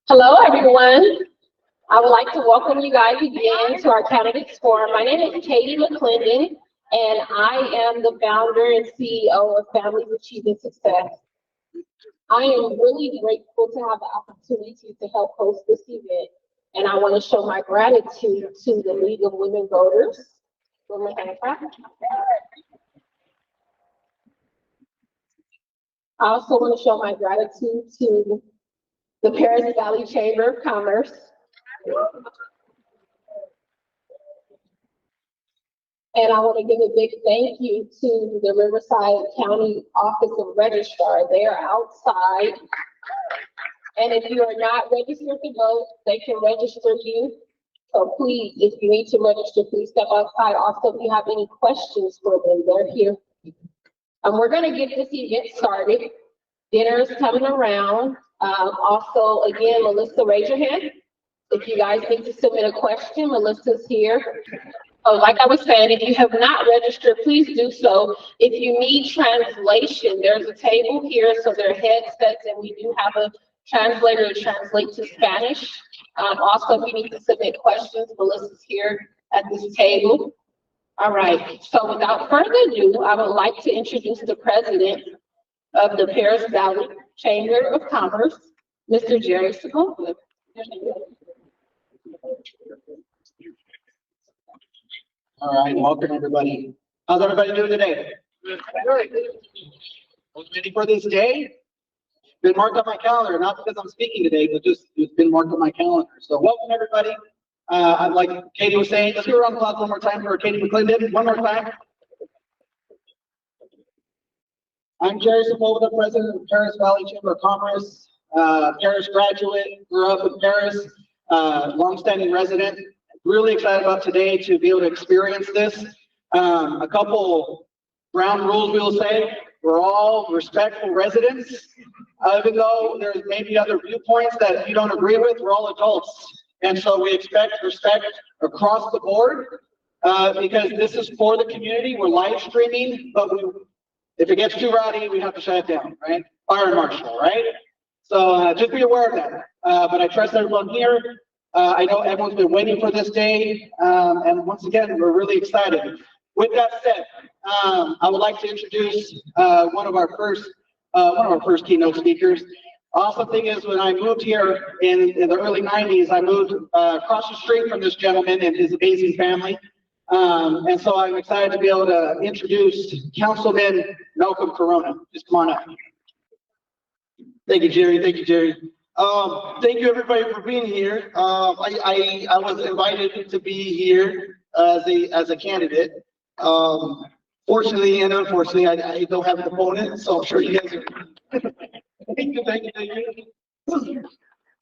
Hello, everyone. I would like to welcome you guys again to our Candidates Forum. My name is Katie McClendon, and I am the founder and CEO of Families Achieving Success. I am really grateful to have the opportunity to help host this event, and I want to show my gratitude to the League of Women Voters. I also want to show my gratitude to the Perris Valley Chamber of Commerce. And I want to give a big thank you to the Riverside County Office of Registrar. They are outside. And if you are not registered to vote, they can register you. So please, if you need to register, please step outside. Also, if you have any questions for them, they're here. We're going to get this event started. Dinner is coming around. Also, again, Melissa, raise your hand. If you guys need to submit a question, Melissa's here. Oh, like I was saying, if you have not registered, please do so. If you need translation, there's a table here, so there are headsets, and we do have a translator to translate to Spanish. Also, if you need to submit questions, Melissa's here at this table. All right, so without further ado, I would like to introduce the president of the Perris Valley Chamber of Commerce, Mr. Jerry Sepulveda. All right, welcome everybody. How's everybody doing today? Good. Ready for this day? Been marked on my calendar, not because I'm speaking today, but just it's been marked on my calendar. So welcome everybody. I'd like Katie was saying, let's go around the clock one more time for Katie McClendon. One more time. I'm Jerry Sepulveda, president of the Perris Valley Chamber of Commerce. Perris graduate, grew up in Perris, longstanding resident. Really excited about today to be able to experience this. A couple ground rules we will say. We're all respectful residents. Even though there's maybe other viewpoints that you don't agree with, we're all adults. And so we expect respect across the board because this is for the community. We're live streaming, but if it gets too rowdy, we have to shut it down, right? Fire marshal, right? So just be aware of that. But I trust everyone here. I know everyone's been waiting for this day, and once again, we're really excited. With that said, I would like to introduce one of our first keynote speakers. Awesome thing is, when I moved here in the early 90s, I moved across the street from this gentleman and his amazing family. And so I'm excited to be able to introduce Councilman Malcolm Corona. Just come on up. Thank you, Jerry. Thank you, Jerry. Thank you, everybody, for being here. I was invited to be here as a candidate. Fortunately and unfortunately, I don't have an opponent, so I'm sure you guys are. Thank you.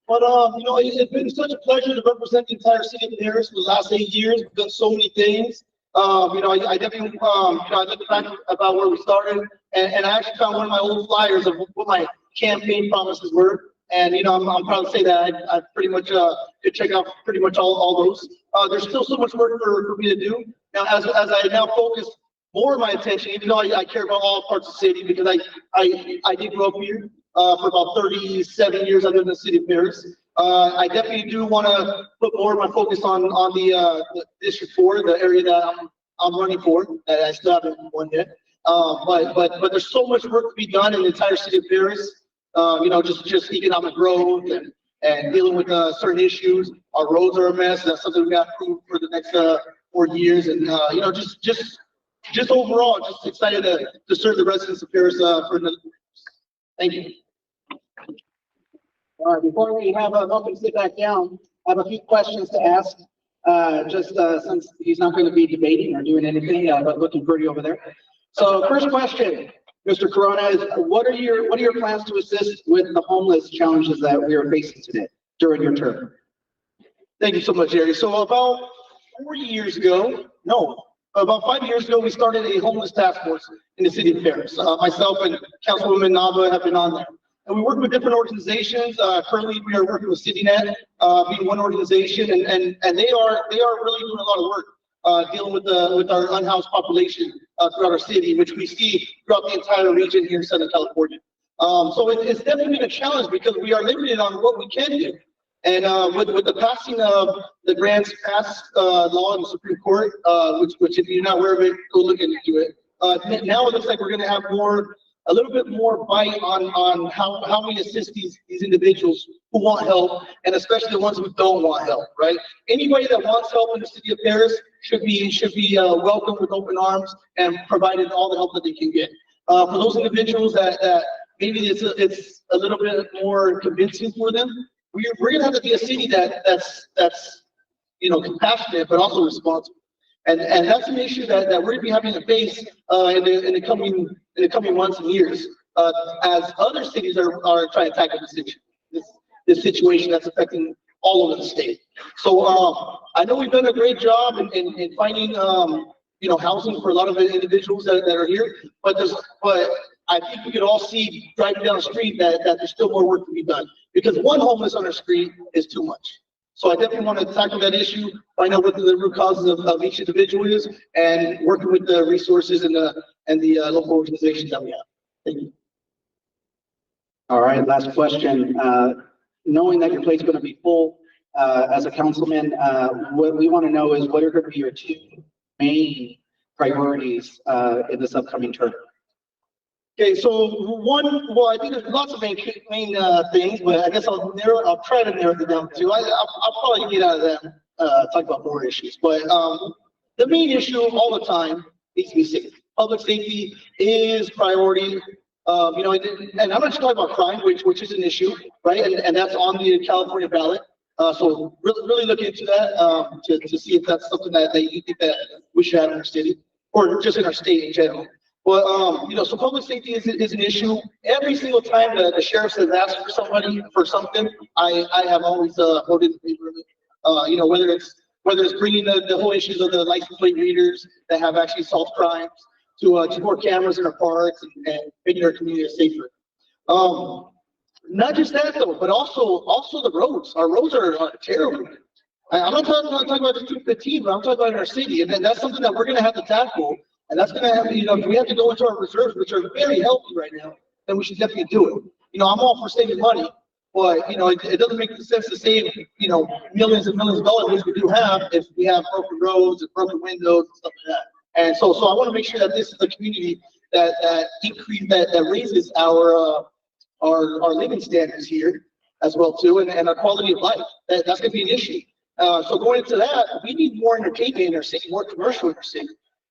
But it's been such a pleasure to represent the entire city of Perris for the last 8 years. We've done so many things. I definitely I look back about where we started, and I actually found one of my old flyers of what my campaign promises were. And I'm proud to say that I pretty much could check out pretty much all those. There's still so much work for me to do. Now, as I now focus more of my attention, even though I care about all parts of the city, because I did grow up here for about 37 years. I lived in the city of Perris. I definitely do want to put more of my focus on the District 4, the area that I'm running for, that I still haven't won yet. But there's so much work to be done in the entire city of Perris. Just economic growth and dealing with certain issues. Our roads are a mess. That's something we got to prove for the next 4 years. And just overall, just excited to serve the residents of Perris for another. Thank you. All right, before we have Malcolm sit back down, I have a few questions to ask. Since he's not going to be debating or doing anything, but looking pretty over there. So first question, Mr. Corona, is what are your plans to assist with the homeless challenges that we are facing today during your term? Thank you so much, Jerry. So about 4 years ago, about 5 years ago, we started a homeless task force in the city of Perris. Myself and Councilwoman Nava have been on there. And we work with different organizations. Currently, we are working with CityNet, being one organization, and they are really doing a lot of work dealing with our unhoused population throughout our city, which we see throughout the entire region here in Southern California. So it's definitely been a challenge because we are limited on what we can do. And with the passing of the grants passed law in the Supreme Court, which if you're not aware of it, go look into it. Now it looks like we're going to have a little bit more bite on how we assist these individuals who want help, and especially the ones who don't want help, right? Anybody that wants help in the city of Perris should be welcomed with open arms and provided all the help that they can get. For those individuals that maybe it's a little bit more convincing for them, we're gonna have to be a city that's compassionate but also responsible. And that's an issue that we're gonna be having to face in the coming months and years, as other cities are trying to tackle this situation that's affecting all over the state. So I know we've done a great job in finding housing for a lot of the individuals that are here, but I think we could all see driving down the street that there's still more work to be done, because one homeless on our street is too much. So I definitely want to tackle that issue, find out what the root causes of each individual is, and working with the resources and the local organizations that we have. Thank you. All right, last question. Knowing that your plate's going to be full as a councilman, what we want to know is what are going to be your two main priorities in this upcoming term? Okay, so I think there's lots of main things, but I guess I'll try to narrow it down to. I'll probably get out of that, talk about more issues, but the main issue all the time needs to be safety. Public safety is priority. And I'm not just talking about crime, which is an issue, right? And that's on the California ballot. So really look into that to see if that's something that you think that we should have in our city, or just in our state in general. But so public safety is an issue. Every single time the sheriff has asked for somebody for something, I have always voted in favor of it. Whether it's bringing the whole issues of the license plate readers that have actually solved crimes, to more cameras in our parks and making our community safer. Not just that though, but also the roads. Our roads are terrible. I'm not talking about just 215, but I'm talking about in our city, and then that's something that we're going to have to tackle. And that's going to have, if we have to go into our reserves, which are very healthy right now, then we should definitely do it. I'm all for saving money, but, it doesn't make sense to save, millions and millions of dollars, which we do have, if we have broken roads and broken windows and stuff like that. And so I want to make sure that this is a community that raises our living standards here as well too, and our quality of life. That's going to be an issue. So going into that, we need more entertainment in our city, more commercial in our city.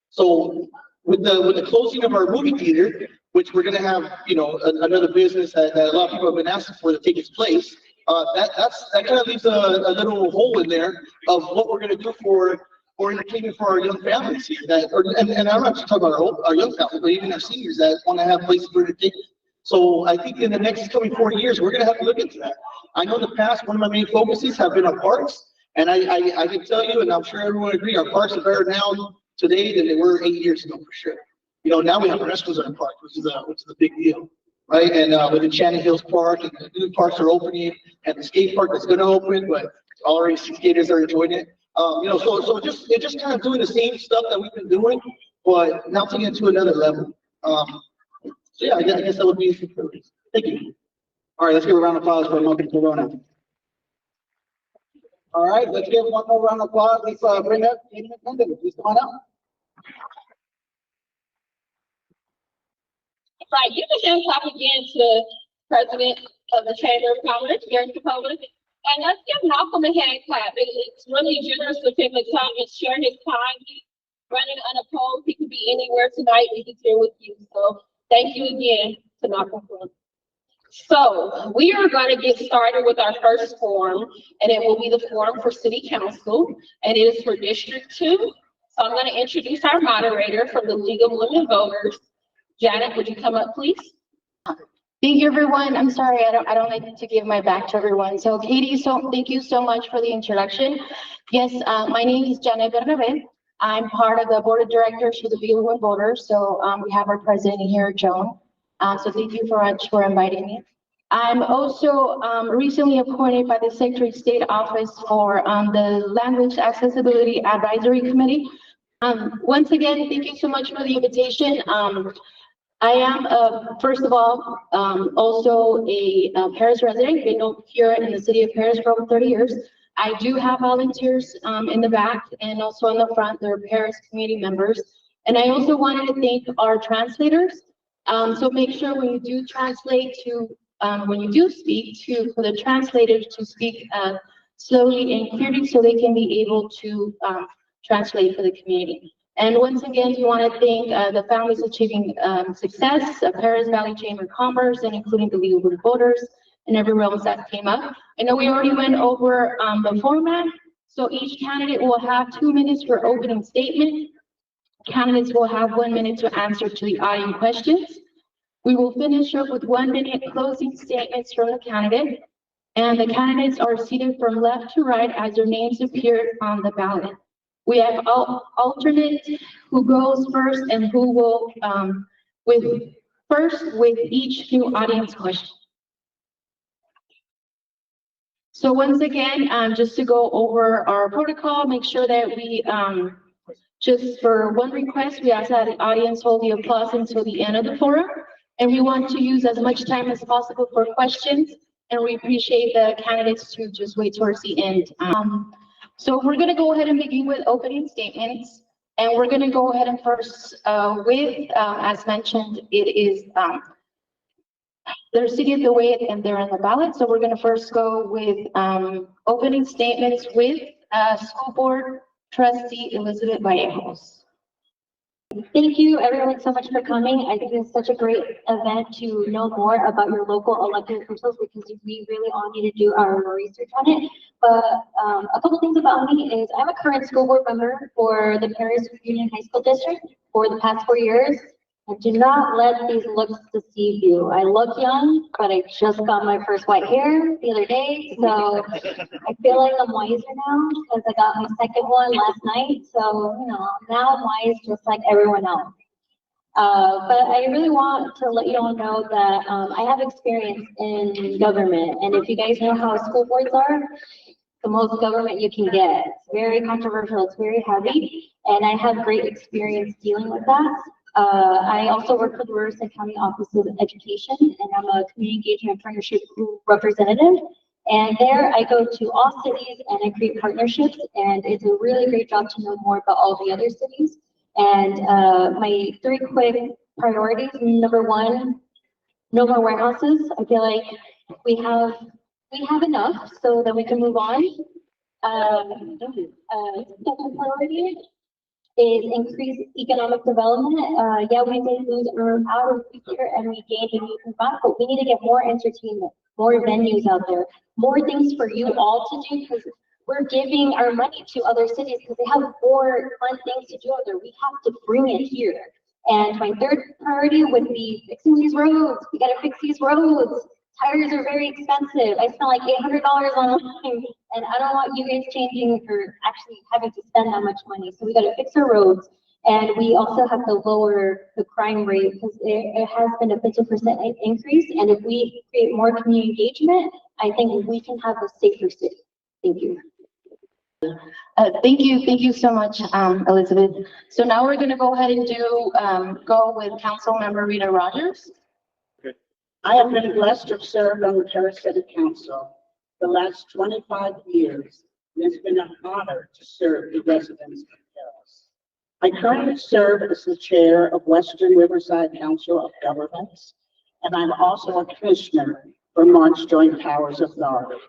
So with the closing of our movie theater, which we're going to have, another business that a lot of people have been asking for to take its place, that kind of leaves a little hole in there of what we're going to do for entertainment for our young families here. And I'm not just talking about our young families, but even our seniors that want to have places for entertainment. So I think in the next coming 4 years, we're going to have to look into that. I know in the past, one of my main focuses have been our parks, and I can tell you, and I'm sure everyone would agree, our parks are better now today than they were 8 years ago for sure. Now we have restaurants in our park, which is a big deal, right? And with Enchanted Hills Park, and the new parks are opening, and the skate park that's going to open, but already skaters are enjoying it. So just kind of doing the same stuff that we've been doing, but now taking it to another level. So yeah, I guess that would be it. Thank you. All right, let's give a round of applause for Mocha Corona. All right, let's give one more round of applause. Let's bring up Katie McClendon. Please come on up. Right, you can just talk again to President of the Chamber of Commerce, Gary Capola. And let's give Malcolm a hand clap. It's really generous of him to come and share his time. He's running unopposed. He could be anywhere tonight. He's here with you. So thank you again to Malcolm. So we are going to get started with our first forum, and it will be the forum for City Council, and it is for District 2. So I'm going to introduce our moderator from the League of Women Voters. Janet, would you come up, please? Thank you, everyone. I'm sorry, I don't like to give my back to everyone. So Katie, thank you so much for the introduction. Yes, my name is Janet Bernabé. I'm part of the board of directors for the League of Women Voters. So we have our president here, Joan. So thank you so much for inviting me. I'm also recently appointed by the Secretary of State Office for the Language Accessibility Advisory Committee. Once again, thank you so much for the invitation. I am, first of all, also a Perris resident, been here in the city of Perris for over 30 years. I do have volunteers in the back and also in the front. They're Perris community members. And I also wanted to thank our translators. So make sure when you do translate to, when you do speak to, for the translators to speak slowly and clearly so they can be able to translate for the community. And once again, we want to thank the Families Achieving Success, Perris Valley Chamber of Commerce, and including the legal board voters and everyone else that came up. I know we already went over the format, so each candidate will have 2 minutes for opening statement. Candidates will have 1 minute to answer to the audience questions. We will finish up with 1 minute closing statements from the candidate, and the candidates are seated from left to right as their names appear on the ballot. We have alternate who goes first and who will with each new audience question. So once again, just to go over our protocol, make sure that we just for one request, we ask that the audience hold the applause until the end of the forum, and we want to use as much time as possible for questions, and we appreciate the candidates to just wait towards the end. So we're going to go ahead and begin with opening statements, and we're going to go ahead and first as mentioned, it is they're seated the way and they're on the ballot. So we're going to first go with opening statements with School Board Trustee Elizabeth Vallejo. Thank you everyone so much for coming. I think it's such a great event to know more about your local elected officials because we really all need to do our research on it. But a couple things about me is I'm a current school board member for the Perris Union High School District for the past 4 years. And do not let these looks deceive you. I look young, but I just got my first white hair the other day. So I feel like I'm wiser now because I got my second one last night. So, you know, now I'm wise just like everyone else. But I really want to let you all know that I have experience in government. And if you guys know how school boards are, the most government you can get. It's very controversial, it's very heavy. And I have great experience dealing with that. I also work for the Riverside County Office of Education, and I'm a community engagement partnership group representative. And there I go to all cities and I create partnerships, and it's a really great job to know more about all the other cities. And my 3 quick priorities: number 1, no more warehouses. I feel like we have enough, so that we can move on. Second priority is increase economic development. Yeah, we did lose our outer future and we gained a new back, but we need to get more entertainment, more venues out there, more things for you all to do, because we're giving our money to other cities because they have more fun things to do out there. We have to bring it here. And my 3rd priority would be fixing these roads. We gotta fix these roads. Tires are very expensive. I spent like $800 online, and I don't want you guys changing or actually having to spend that much money. So we got to fix our roads, and we also have to lower the crime rate because it has been a 50% increase. And if we create more community engagement, I think we can have a safer city. Thank you. Thank you so much, Elizabeth. So now we're going to go ahead and go with Councilmember Rita Rogers. I have been blessed to have served on the Perris City Council the last 25 years, and it's been an honor to serve the residents of Perris. I currently serve as the chair of Western Riverside Council of Governments, and I'm also a commissioner for March Joint Powers Authority.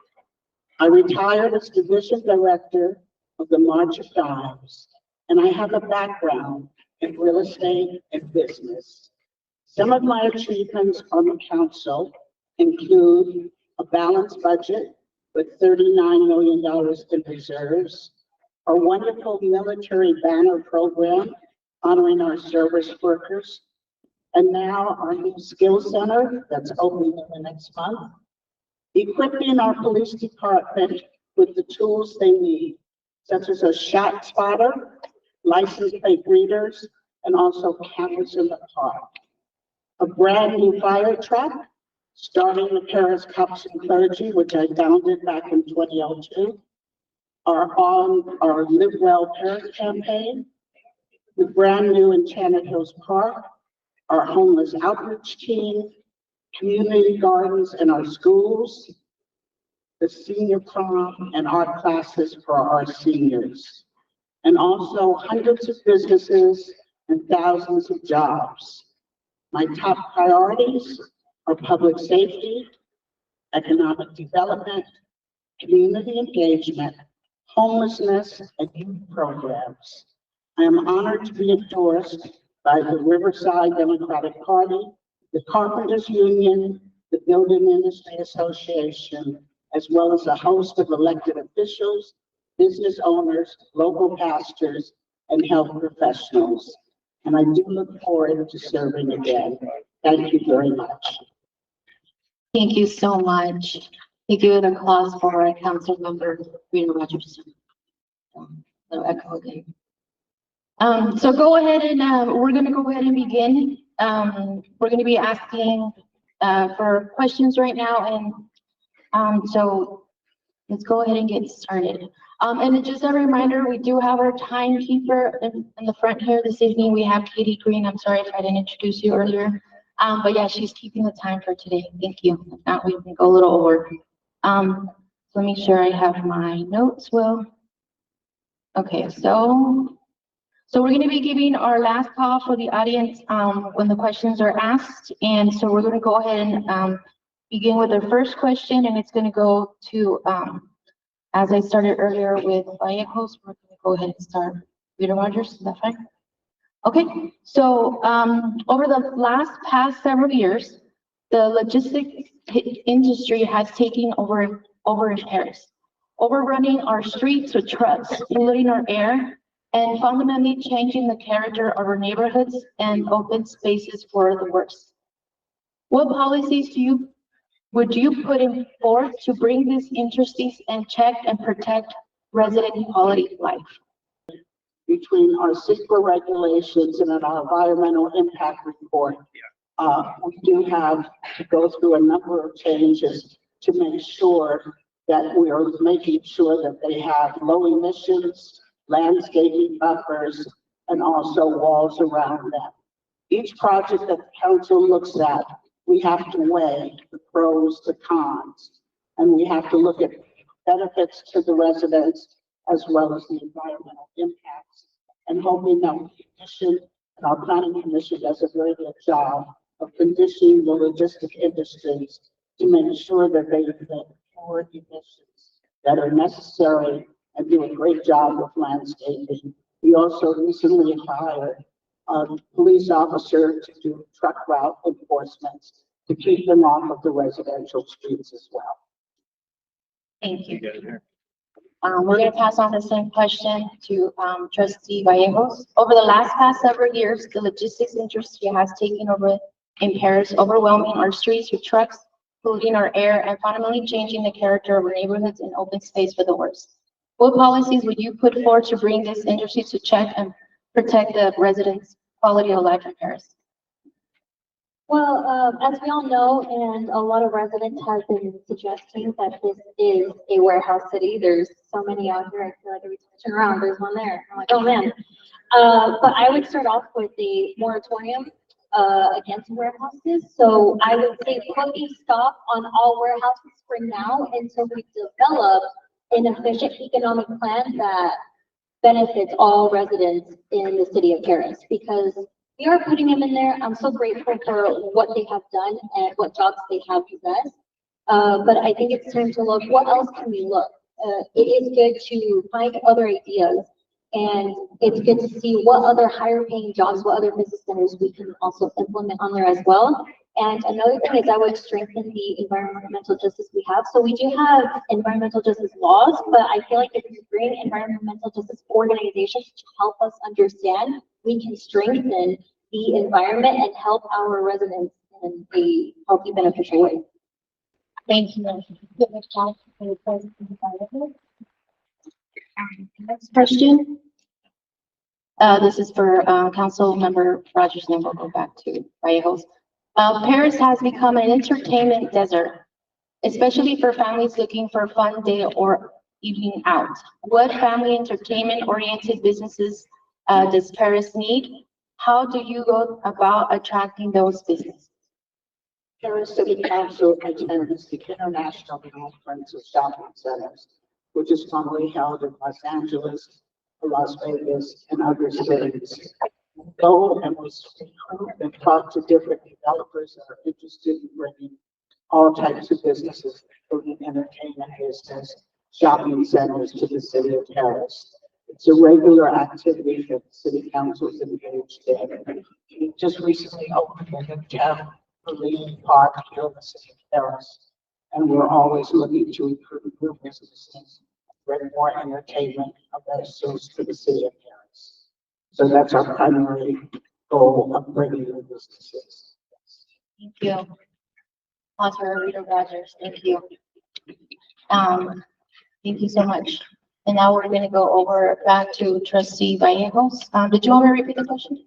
I retired as division director of the March of Dimes, and I have a background in real estate and business. Some of my achievements on the council include a balanced budget with $39 million in reserves, a wonderful military banner program honoring our service workers, and now our new skills center that's opening in the next month, equipping our police department with the tools they need, such as a shot spotter, license plate readers, and also cameras in the park. A brand new fire truck, starting the Perris Cops and Clergy, which I founded back in 2002. Our Live Well Perris campaign, the brand new Enchanted Hills Park, our homeless outreach team, community gardens in our schools, the senior prom and art classes for our seniors, and also hundreds of businesses and thousands of jobs. My top priorities are public safety, economic development, community engagement, homelessness, and youth programs. I am honored to be endorsed by the Riverside Democratic Party, the Carpenters Union, the Building Industry Association, as well as a host of elected officials, business owners, local pastors, and health professionals. And I do look forward to serving again. Thank you very much. Thank you so much. Thank you, the applause for our Councilmember Rita Rogers. Little echo again. So go ahead and we're going to go ahead and begin. We're going to be asking for questions right now, and so let's go ahead and get started. And just a reminder, we do have our timekeeper in the front here this evening. We have Katie Green. I'm sorry if I didn't introduce you earlier, but yeah, she's keeping the time for today. Thank you. If not, we can go a little over. Let me make sure I have my notes well. Okay, so we're going to be giving our last call for the audience when the questions are asked. And so we're going to go ahead and begin with our first question, and it's going to go to, as I started earlier with Vallejo, so we're going to go ahead and start. Rita Rogers, is that fine? Okay, so over the past several years, the logistics industry has taken over in Perris, overrunning our streets with trucks, polluting our air, and fundamentally changing the character of our neighborhoods and open spaces for the worse. What policies would you put in forth to bring these injustices and check and protect resident quality of life? Between our CEQA regulations and our environmental impact report, we do have to go through a number of changes to make sure that we are making sure that they have low emissions, landscaping buffers, and also walls around them. Each project that the council looks at, we have to weigh the pros, the cons, and we have to look at benefits to the residents as well as the environmental impacts, and hoping that our planning commission does a very good job of conditioning the logistic industries to make sure that they get forward emissions that are necessary and do a great job with landscaping. We also recently hired a police officer to do truck route enforcement to keep them off of the residential streets as well. Thank you. We're going to pass on the same question to Trustee Vallejo. Over the past several years, the logistics industry has taken over in Perris, overwhelming our streets with trucks, polluting our air, and fundamentally changing the character of our neighborhoods and open space for the worse. What policies would you put forward to bring this industry to check and protect the residents' quality of life in Perris? Well, as we all know, and a lot of residents have been suggesting that this is a warehouse city. There's so many out here. I feel like every time I turn around, there's one there. I'm like, oh man. But I would start off with a moratorium against warehouses. So I would say put a stop on all warehouses for now until we develop an efficient economic plan that benefits all residents in the city of Perris, because we are putting them in there. I'm so grateful for what they have done and what jobs they have possessed. But I think it's time to look, what else can we look? It is good to find other ideas, and it's good to see what other higher paying jobs, what other business centers we can also implement on there as well. And another thing is I would strengthen the environmental justice we have. So we do have environmental justice laws, but I feel like if we bring environmental justice organizations to help us understand, we can strengthen the environment and help our residents in a healthy, beneficial way. Thank you. Next question. This is for Councilmember Rogers, and we'll go back to Vallejo. Perris has become an entertainment desert, especially for families looking for a fun day or evening out. What family entertainment-oriented businesses does Perris need? How do you go about attracting those businesses? Perris City Council attends the International Conference of Shopping Centers, which is normally held in Los Angeles, Las Vegas, and other cities. Go and we recruit and talk to different developers that are interested in bringing all types of businesses, including entertainment business, shopping centers to the city of Perris. It's a regular activity that the city council is engaged in. We just recently opened a new trampoline park here in the city of Perris, and we're always looking to recruit new businesses, bring more entertainment events to the city of Perris. So that's our primary goal of bringing new businesses. Thank you. Councilor Rita Rogers, thank you. Thank you so much. And now we're gonna go over back to trustee Vallejos. Did you want me to repeat the question?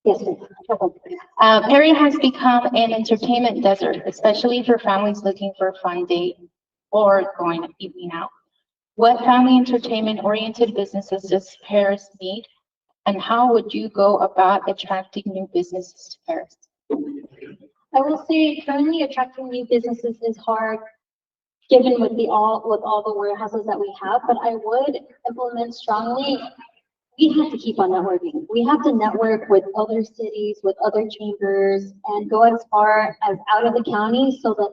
Yes, ma'am. Perry has become an entertainment desert, especially for families looking for a fun date or going evening out. What family entertainment oriented businesses does Perris need? And how would you go about attracting new businesses to Perris? I will say currently attracting new businesses is hard, given with all the warehouses that we have, but I would implement strongly. We have to keep on networking. We have to network with other cities, with other chambers, and go as far as out of the county so that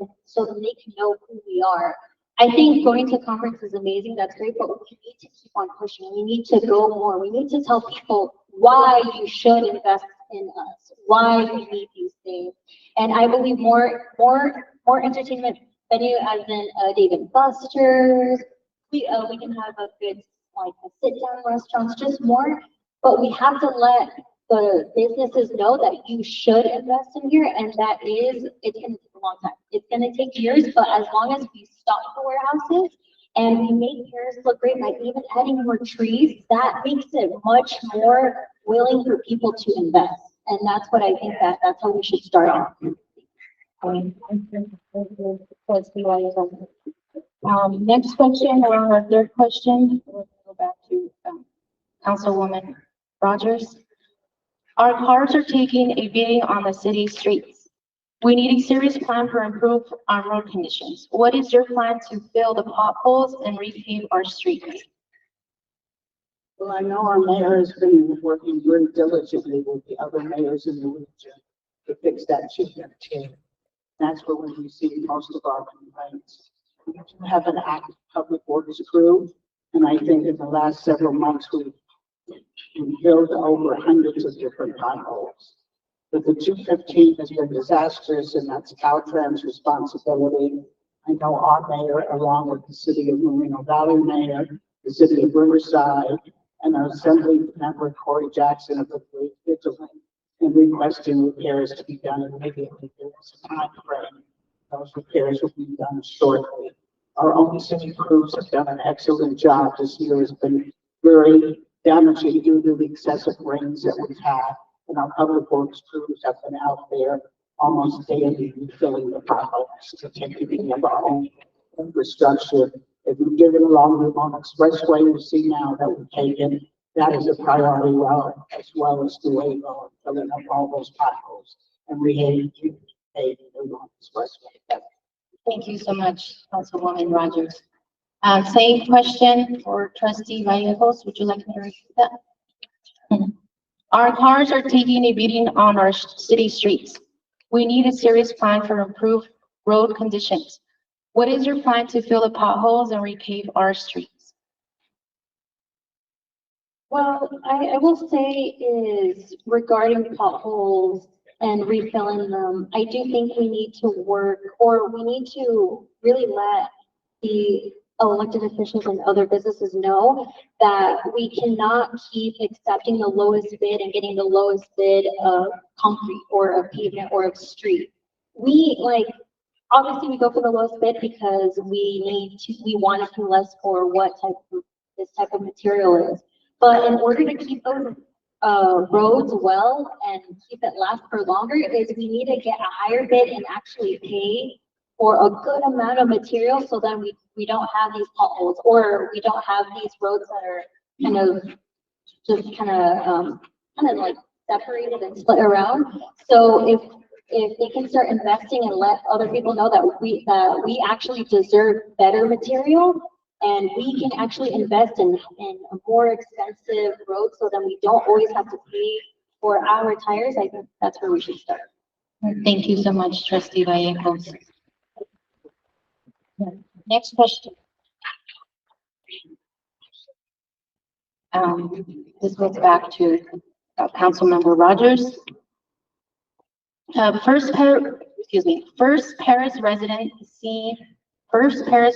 they can know who we are. I think going to conference is amazing. That's great, but we need to keep on pushing. We need to go more. We need to tell people why you should invest in us, why we need these things. And I believe more entertainment venue, as in Dave and Buster's. We can have a good like a sit-down restaurants, just more. But we have to let the businesses know that you should invest in here, and it's going to take a long time. It's going to take years, but as long as we stock the warehouses and we make Perris look great by even adding more trees, that makes it much more willing for people to invest. And that's what I think that's how we should start off. Next question, or our third question, we'll go back to Councilwoman Rogers. Our cars are taking a beating on the city streets. We need a serious plan for improve our road conditions. What is your plan to fill the potholes and repave our streets? Well, I know our mayor has been working very diligently with the other mayors in the region to fix that chicken. That's where we receive most of our complaints. We do have an active public works crew, and I think in the last several months we've filled over hundreds of different potholes. But the 215 has been disastrous, and that's Caltrans' responsibility. I know our mayor, along with the city of Moreno Valley mayor, the city of Riverside, and our assembly member Corey Jackson have been very vigilant in requesting repairs to be done immediately. There is a time frame. Those repairs will be done shortly. Our own city crews have done an excellent job. This year has been very damaging due to the excessive rains that we've had. And our public works crews have been out there almost daily refilling the potholes to take advantage of our own infrastructure. If we get it along the Ramon Expressway, we see now that we've taken, that is a priority route, as well as the Vallejo, filling up all those potholes. And we hate to pay the Ramon Expressway. Thank you so much, Councilwoman Rogers. Same question for Trustee Vallejos. Would you like me to repeat that? Our cars are taking a beating on our city streets. We need a serious plan for improved road conditions. What is your plan to fill the potholes and repave our streets? Well, I will say is regarding potholes and refilling them, I do think we need to work, or we need to really let the elected officials and other businesses know that we cannot keep accepting the lowest bid and getting the lowest bid of concrete or of pavement or of street. Obviously we go for the lowest bid because we want to pay less for this type of material is. But in order to keep those roads well and keep it last for longer, is we need to get a higher bid and actually pay for a good amount of material so that we don't have these potholes, or we don't have these roads that are kind of like separated and split around. So if they can start investing and let other people know that we actually deserve better material, and we can actually invest in a more expensive road so that we don't always have to pay for our tires, I think that's where we should start. Thank you so much, Trustee Vallejo. Next question. This goes back to Councilmember Rogers. First Perris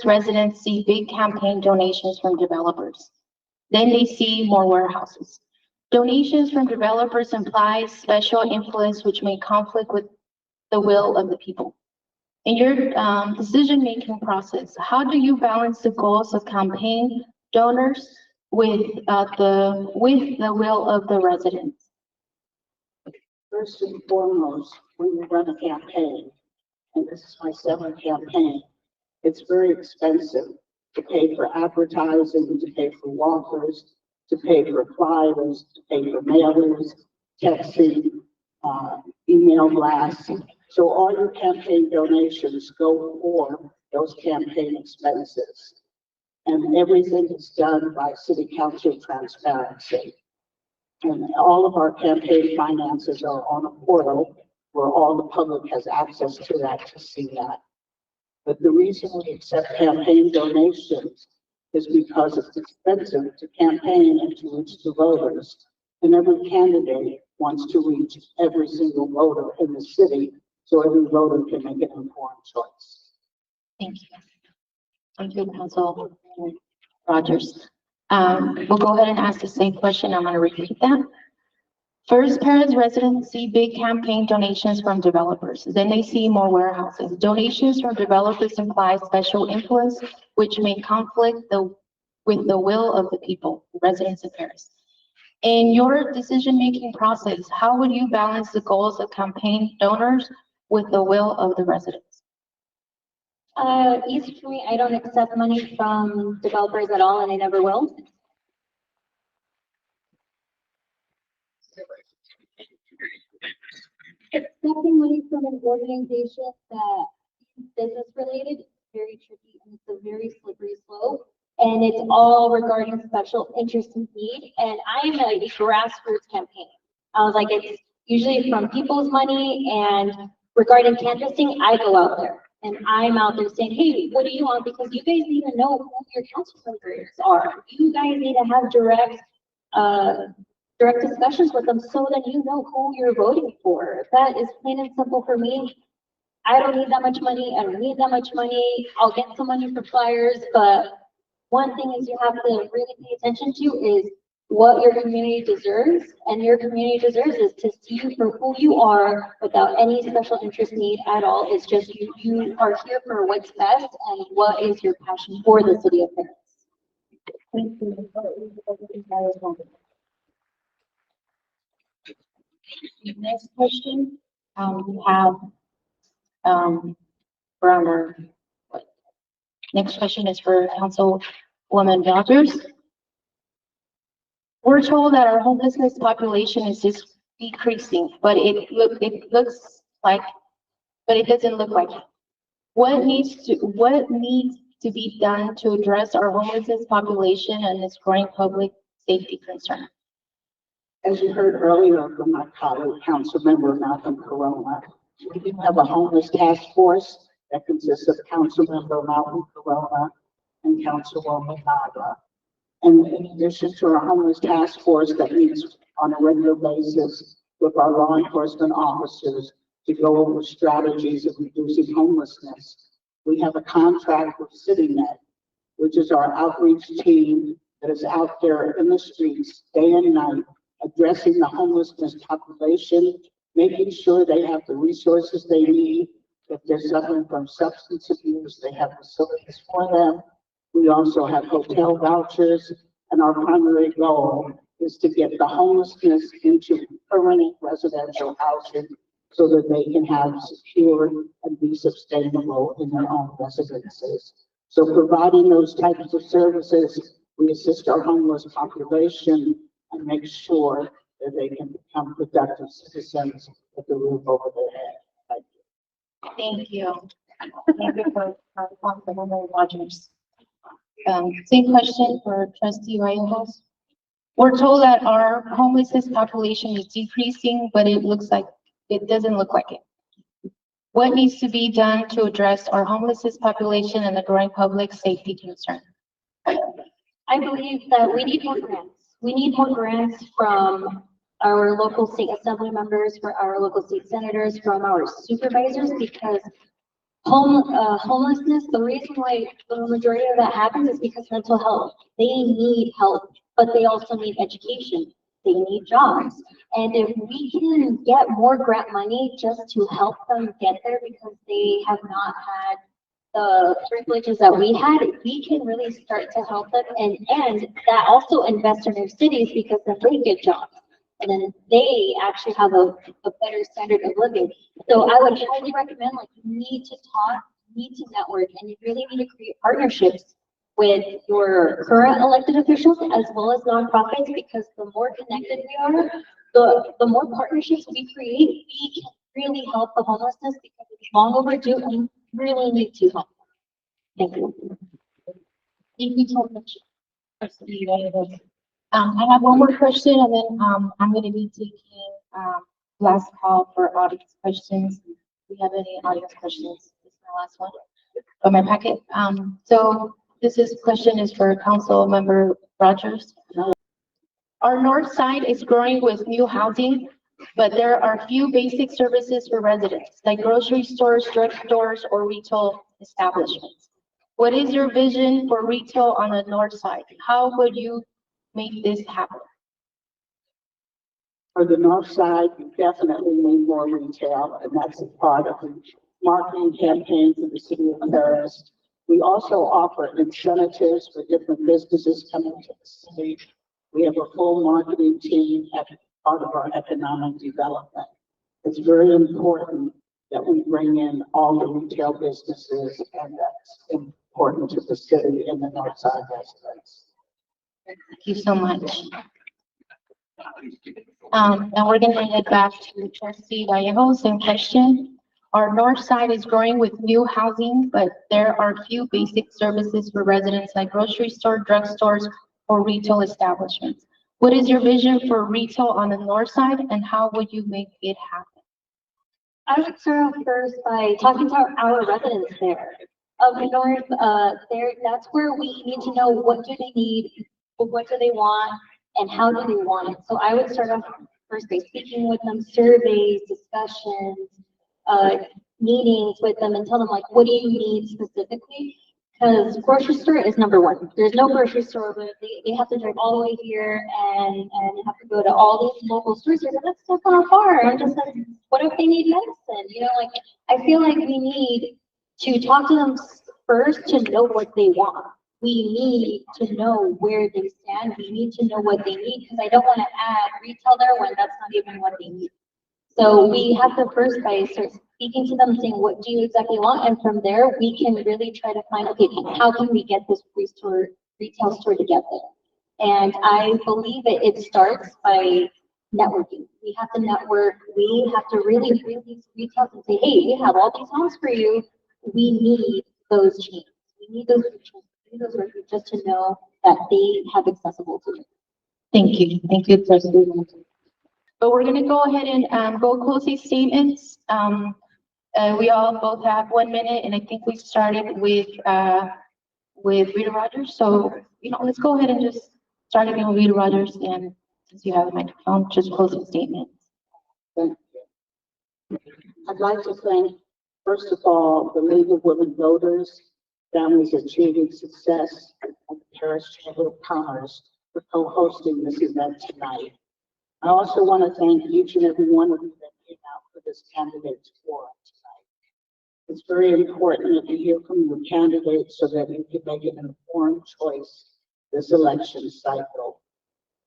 residents see big campaign donations from developers. Then they see more warehouses. Donations from developers imply special influence which may conflict with the will of the people. In your decision-making process, how do you balance the goals of campaign donors with the will of the residents? First and foremost, when you run a campaign, and this is my seventh campaign, it's very expensive to pay for advertising, to pay for walkers, to pay for flyers, to pay for mailers, texting, email blasts. So all your campaign donations go for those campaign expenses. And everything is done by City Council transparency. And all of our campaign finances are on a portal where all the public has access to that to see that. But the reason we accept campaign donations is because it's expensive to campaign and to reach the voters. And every candidate wants to reach every single voter in the city so every voter can make an informed choice. Thank you. Thank you, Council Rogers. We'll go ahead and ask the same question. I'm going to repeat that. First, Perris residents see big campaign donations from developers. Then they see more warehouses. Donations from developers imply special influence, which may conflict with the will of the people, residents of Perris. In your decision-making process, how would you balance the goals of campaign donors with the will of the residents? Easy for me, I don't accept money from developers at all, and I never will. Accepting money from an organization that is business related is very tricky, and it's a very slippery slope. And it's all regarding special interest and need. And I'm a grassroots campaign. I was like, it's usually from people's money, and regarding canvassing, I go out there. And I'm out there saying, hey, what do you want? Because you guys need to know who your council members are. You guys need to have direct discussions with them so that you know who you're voting for. That is plain and simple for me. I don't need that much money. I don't need that much money. I'll get some money for flyers, but one thing is you have to really pay attention to is what your community deserves, and your community deserves is to see you for who you are without any special interest need at all. It's just you are here for what's best and what is your passion for the city of Perris. Thank you. Next question, we have next question is for Councilwoman Rogers. We're told that our homelessness population is just decreasing, but it doesn't look like it. What needs to be done to address our homelessness population and this growing public safety concern? As you heard earlier from my colleague, Councilmember Malcolm Corona, we do have a homeless task force that consists of Councilmember Malcolm Corona and Councilwoman Naga. And in addition to our homeless task force that meets on a regular basis with our law enforcement officers to go over strategies of reducing homelessness, we have a contract with CityNet, which is our outreach team that is out there in the streets day and night, addressing the homelessness population, making sure they have the resources they need. If they're suffering from substance abuse, they have facilities for them. We also have hotel vouchers, and our primary goal is to get the homelessness into permanent residential housing so that they can have secure and be sustainable in their own residences. So providing those types of services, we assist our homeless population and make sure that they can become productive citizens with the roof over their head. Thank you. Thank you. Thank you for Councilmember Rogers. Same question for Trustee Vallejo. We're told that our homelessness population is decreasing, but it doesn't look like it. What needs to be done to address our homelessness population and the growing public safety concern? I believe that we need more grants. We need more grants from our local state assembly members, for our local state senators, from our supervisors, because homelessness, the reason why the majority of that happens is because mental health. They need help, but they also need education. They need jobs. And if we can get more grant money just to help them get there because they have not had the privileges that we had, we can really start to help them. And that also invests in their cities because then they get jobs. And then they actually have a better standard of living. So I would highly recommend, like, you need to talk, you need to network, and you really need to create partnerships with your current elected officials as well as nonprofits, because the more connected we are, the more partnerships we create, we can really help the homelessness because it's long overdue and we really need to help them. Thank you. Thank you so much. Trustee Vallejo. I have one more question, and then I'm going to be taking last call for audience questions. Do we have any audience questions? This is my last one from my packet. So question is for Councilmember Rogers. Our north side is growing with new housing, but there are few basic services for residents, like grocery stores, drugstores, or retail establishments. What is your vision for retail on the north side? How would you make this happen? For the north side, we definitely need more retail, and that's a part of the marketing campaigns in the city of Perris. We also offer incentives for different businesses coming to the city. We have a full marketing team as part of our economic development. It's very important that we bring in all the retail businesses, and that's important to the city and the north side residents. Thank you so much. Now we're going to head back to Trustee Vallejo. Same question. Our north side is growing with new housing, but there are few basic services for residents like grocery store, drugstores, or retail establishments. What is your vision for retail on the north side, and how would you make it happen? I would start off first by talking to our residents there. Of the north, that's where we need to know what do they need, what do they want, and how do they want it. So I would start off first by speaking with them, surveys, discussions, meetings with them, and tell them, like, what do you need specifically? Because grocery store is number one. There's no grocery store, but they have to drive all the way here and have to go to all these local stores here. But that's so far. I'm just like, what if they need medicine? You know, like, I feel like we need to talk to them first to know what they want. We need to know where they stand. We need to know what they need, because I don't want to add retail there when that's not even what they need. So we have to first by start speaking to them, saying, what do you exactly want? And from there, we can really try to find, okay, how can we get this retail store to get there? And I believe it starts by networking. We have to network. We have to really bring these retailers and say, hey, we have all these homes for you. We need those chains. We need those retailers. We need those workers just to know that they have accessible to it. Thank you. Thank you, Trustee. But we're going to go ahead and go closing statements. We all both have 1 minute, and I think we started with Rita Rogers. So, let's go ahead and just start again with Rita Rogers, and since you have the microphone, just closing statements. Thank you. I'd like to thank, first of all, the League of Women Voters, Families Achieving Success, and the Perris Chamber of Commerce for co-hosting this event tonight. I also want to thank each and every one of you that came out for this candidates forum tonight. It's very important that you hear from your candidates so that you can make an informed choice this election cycle.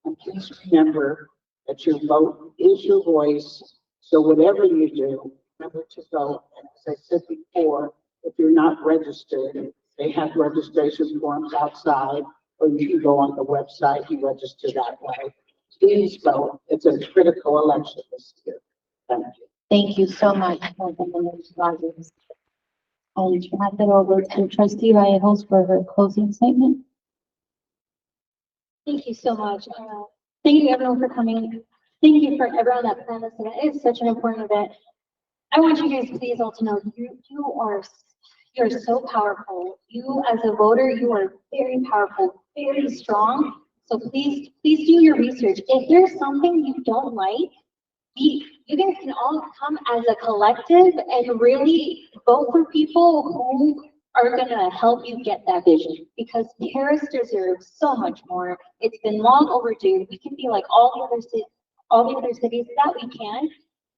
And please remember that your vote is your voice. So whatever you do, remember to vote. And as I said before, if you're not registered, they have registration forms outside, or you can go on the website and register that way. Please vote. It's a critical election this year. Thank you. Thank you so much, Councilmember Vargas. I'll pass it over to Trustee Vallejo for her closing statement. Thank you so much. Thank you everyone for coming. Thank you for everyone that planned this event. It's such an important event. I want you guys please all to know you're so powerful. You as a voter, you are very powerful, very strong. So please do your research. If there's something you don't like, you guys can all come as a collective and really vote for people who are gonna help you get that vision, because Perris deserves so much more. It's been long overdue. We can be like all the other cities that we can.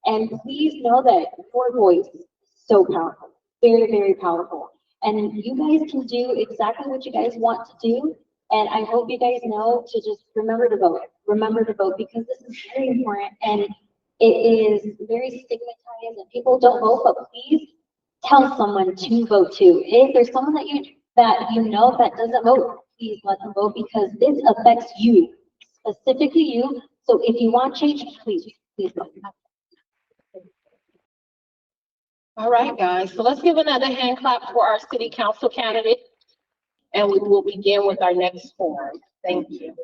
And please know that your voice is so powerful, very, very powerful. And you guys can do exactly what you guys want to do. And I hope you guys know to just remember to vote. Remember to vote, because this is very important and it is very stigmatized and people don't vote, but please tell someone to vote too. If there's someone that you know that doesn't vote, please let them vote, because this affects you, specifically you. So if you want change, please vote. All right, guys, so let's give another hand clap for our city council candidate, and we will begin with our next forum. Thank you.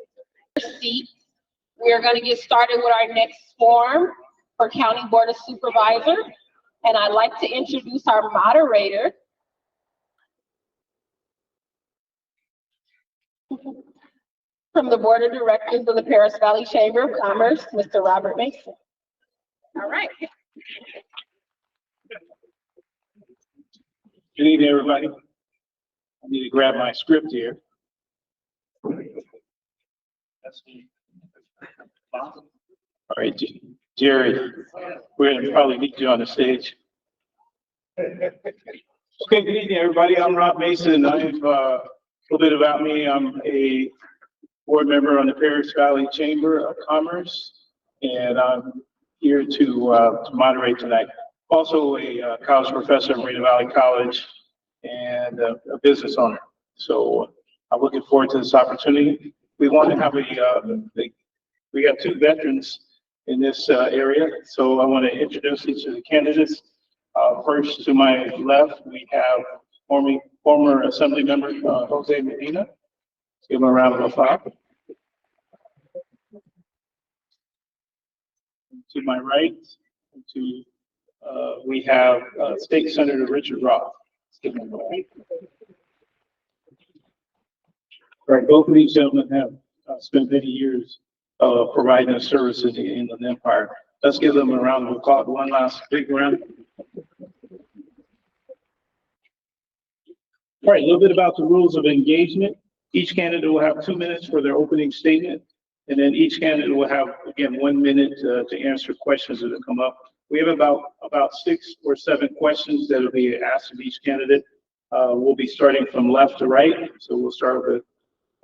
Seats. We are going to get started with our next forum for County Board of Supervisor, and I'd like to introduce our moderator. From the Board of Directors of the Perris Valley Chamber of Commerce, Mr. Robert Mason. All right. Good evening, everybody. I need to grab my script here. All right, Jerry, we're going to probably need you on the stage. Okay, good evening, everybody. I'm Roth Mason. A little bit about me. I'm a board member on the Perris Valley Chamber of Commerce, and I'm here to moderate tonight. Also a college professor at Rita Valley College and a business owner. So I'm looking forward to this opportunity. We want to have we have two veterans in this area. So I want to introduce each of the candidates. First to my left, we have former Assembly Member Jose Medina. Let's give him a round of applause. To my right, we have State Senator Richard Roth. Let's give him a round. All right, both of these gentlemen have spent many years providing services in the Inland Empire. Let's give them a round of applause. One last big round. All right, a little bit about the rules of engagement. Each candidate will have 2 minutes for their opening statement, and then each candidate will have, again, 1 minute to answer questions that have come up. We have about 6 or 7 questions that will be asked of each candidate. We'll be starting from left to right. So we'll start with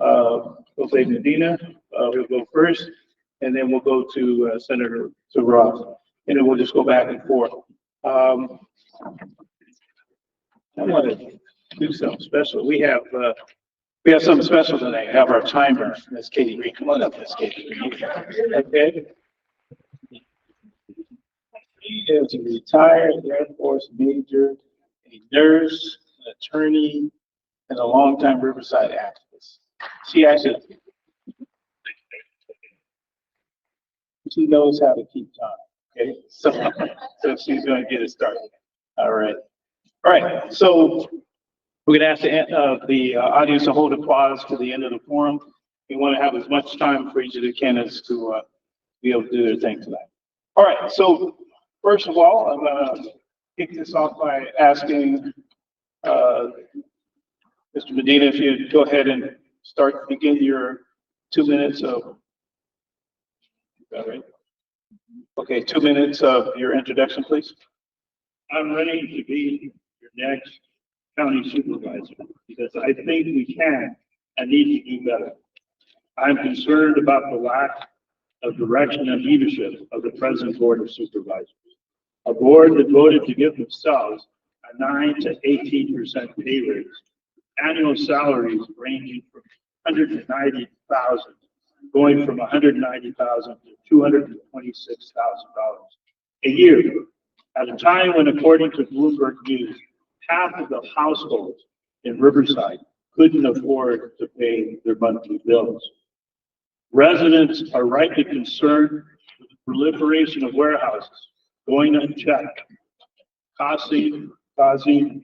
Jose Medina. We'll go first, and then we'll go to Senator Roth, and then we'll just go back and forth. I want to do something special. We have something special tonight. We have our timer, Miss Katie Reed. Come on up, Miss Katie Reed. Okay. She is a retired Air Force major, a nurse, an attorney, and a longtime Riverside activist. She knows how to keep time. Okay, so she's going to get it started. All right. So we're going to ask the audience to hold applause to the end of the forum. We want to have as much time for each of the candidates to be able to do their thing tonight. All right. So first of all, I'm going to kick this off by asking Mr. Medina if you'd go ahead and begin your 2 minutes of. All right. Okay, 2 minutes of your introduction, please. I'm ready to be your next county supervisor because I think we can and need to do better. I'm concerned about the lack of direction and leadership of the present Board of Supervisors. A board that voted to give themselves a 9 to 18% pay raise, annual salaries ranging from $190,000 going from $190,000 to $226,000 a year, at a time when, according to Bloomberg News, half of the households in Riverside couldn't afford to pay their monthly bills. Residents are rightly concerned with the proliferation of warehouses going unchecked, causing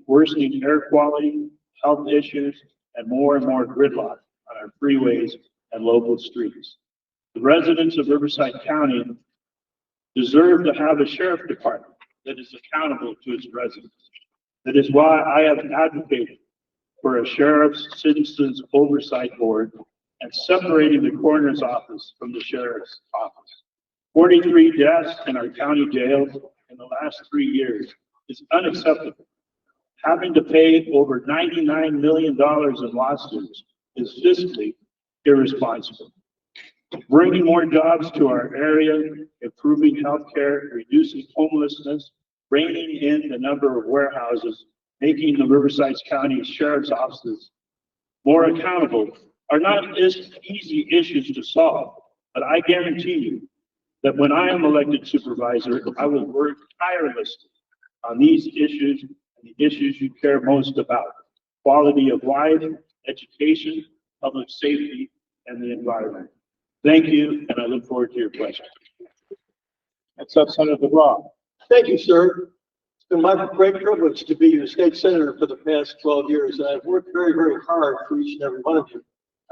worsening air quality, health issues, and more gridlock on our freeways and local streets. The residents of Riverside County deserve to have a sheriff department that is accountable to its residents. That is why I have advocated for a sheriff's citizens oversight board and separating the coroner's office from the sheriff's office. 43 deaths in our county jails in the last 3 years is unacceptable. Having to pay over $99 million in lawsuits is fiscally irresponsible. Bringing more jobs to our area, improving healthcare, reducing homelessness, reining in the number of warehouses, making the Riverside County Sheriff's offices more accountable are not easy issues to solve, but I guarantee you that when I am elected supervisor, I will work tirelessly on these issues and the issues you care most about: quality of life, education, public safety, and the environment. Thank you, and I look forward to your questions. Next up, Senator Roth. Thank you, sir. It's been my great privilege to be your state senator for the past 12 years. I've worked very, very hard for each and every one of you.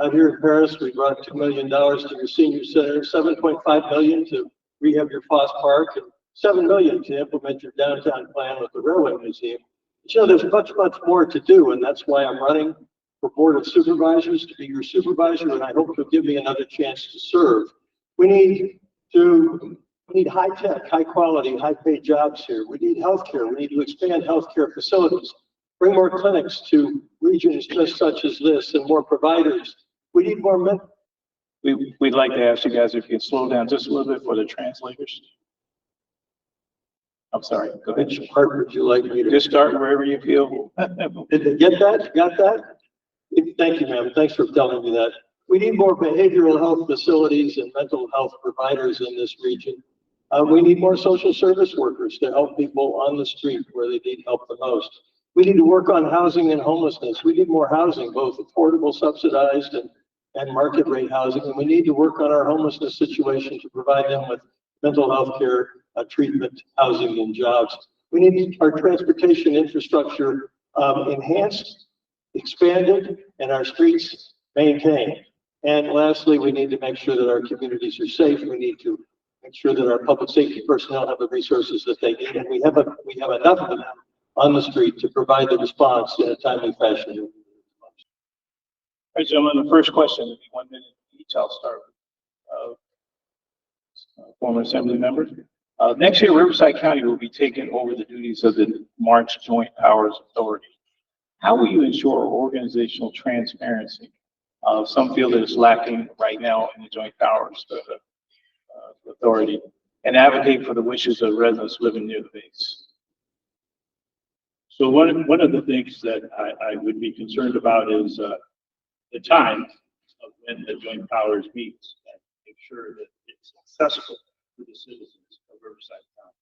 Out here in Perris, we brought $2 million to your senior center, $7.5 million to rehab your Foss Park, and $7 million to implement your downtown plan with the Railway Museum. But, you know, there's much, much more to do, and that's why I'm running for Board of Supervisors to be your supervisor, and I hope you'll give me another chance to serve. We need high-tech, high-quality, high-paid jobs here. We need healthcare. We need to expand healthcare facilities, bring more clinics to regions just such as this, and more providers. We need more men. We'd like to ask you guys if you could slow down just a little bit for the translators. I'm sorry, go ahead. Which part would you like me to? Just start wherever you feel. Did they get that? Got that? Thank you, ma'am. Thanks for telling me that. We need more behavioral health facilities and mental health providers in this region. We need more social service workers to help people on the street where they need help the most. We need to work on housing and homelessness. We need more housing, both affordable, subsidized, and market rate housing. And we need to work on our homelessness situation to provide them with mental health care, treatment, housing, and jobs. We need our transportation infrastructure enhanced, expanded, and our streets maintained. And lastly, we need to make sure that our communities are safe. We need to make sure that our public safety personnel have the resources that they need, and we have enough of them on the street to provide the response in a timely fashion. All right, gentlemen, the first question will be 1 minute each. I'll start with former assembly members. Next year, Riverside County will be taking over the duties of the March Joint Powers Authority. How will you ensure organizational transparency? Some feel that it's lacking right now in the Joint Powers Authority, and advocate for the wishes of residents living near the base. So one of the things that I would be concerned about is the time of when the joint powers meets, and make sure that it's accessible to the citizens of Riverside County.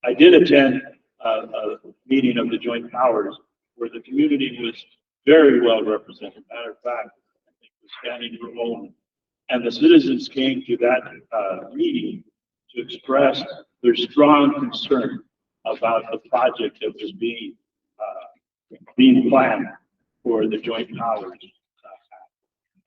I did attend a meeting of the joint powers where the community was very well represented. Matter of fact, I think was standing room only. And the citizens came to that meeting to express their strong concern about the project that was being planned for the joint powers.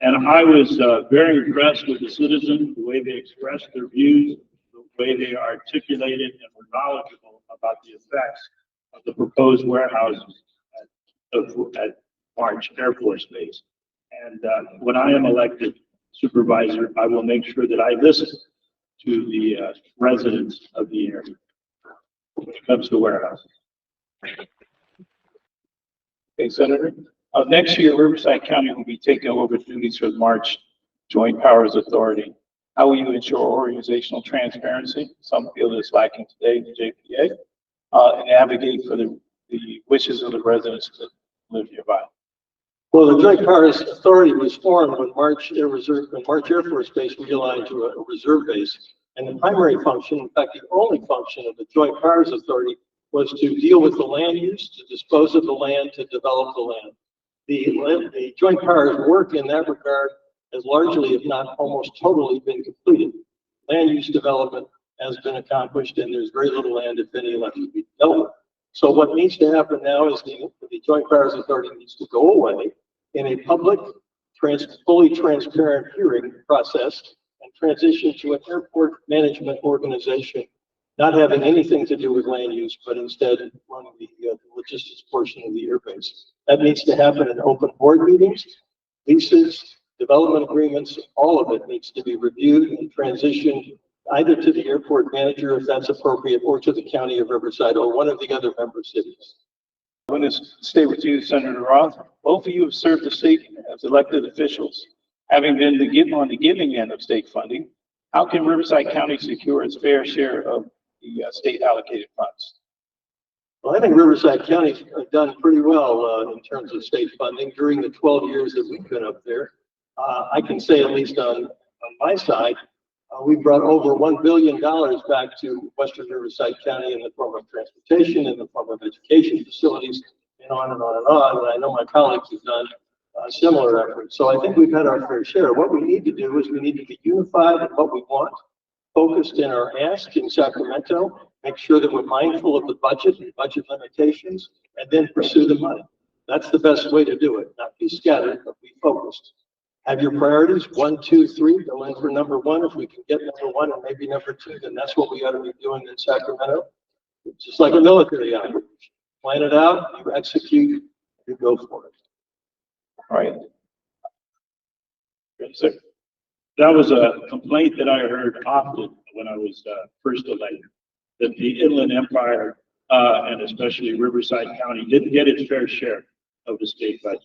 And I was very impressed with the citizens, the way they expressed their views, the way they articulated and were knowledgeable about the effects of the proposed warehouses at March Air Force Base. And when I am elected supervisor, I will make sure that I listen to the residents of the area when it comes to warehouses. Okay, Senator. Next year, Riverside County will be taking over duties for the March Joint Powers Authority. How will you ensure organizational transparency? Some feel it's lacking today in the JPA, and advocate for the wishes of the residents that live nearby. Well, the Joint Powers Authority was formed when March Air Force Base realigned to a reserve base. And the primary function, in fact, the only function of the Joint Powers Authority was to deal with the land use, to dispose of the land, to develop the land. The Joint Powers work in that regard has largely, if not almost totally, been completed. Land use development has been accomplished, and there's very little land, if any, left to be developed. So what needs to happen now is the Joint Powers Authority needs to go away in a public, fully transparent hearing process and transition to an airport management organization, not having anything to do with land use, but instead running the logistics portion of the airbase. That needs to happen in open board meetings, leases, development agreements, all of it needs to be reviewed and transitioned either to the airport manager, if that's appropriate, or to the county of Riverside, or one of the other member cities. I'm going to stay with you, Senator Roth. Both of you have served the state as elected officials. Having been on the giving end of state funding, how can Riverside County secure its fair share of the state allocated funds? Well, I think Riverside County's done pretty well in terms of state funding during the 12 years that we've been up there. I can say, at least on my side, we brought over $1 billion back to Western Riverside County in the form of transportation, in the form of education facilities, and on and on and on. And I know my colleagues have done similar efforts. So I think we've had our fair share. What we need to do is we need to be unified in what we want, focused in our ask in Sacramento, make sure that we're mindful of the budget and budget limitations, and then pursue the money. That's the best way to do it. Not be scattered, but be focused. Have your priorities, 1, 2, 3, go in for number 1. If we can get number 1 and maybe number 2, then that's what we ought to be doing in Sacramento. It's just like a military operation. Plan it out, you execute, you go for it. All right. Yes, sir. That was a complaint that I heard often when I was first elected, that the Inland Empire and especially Riverside County didn't get its fair share of the state budget.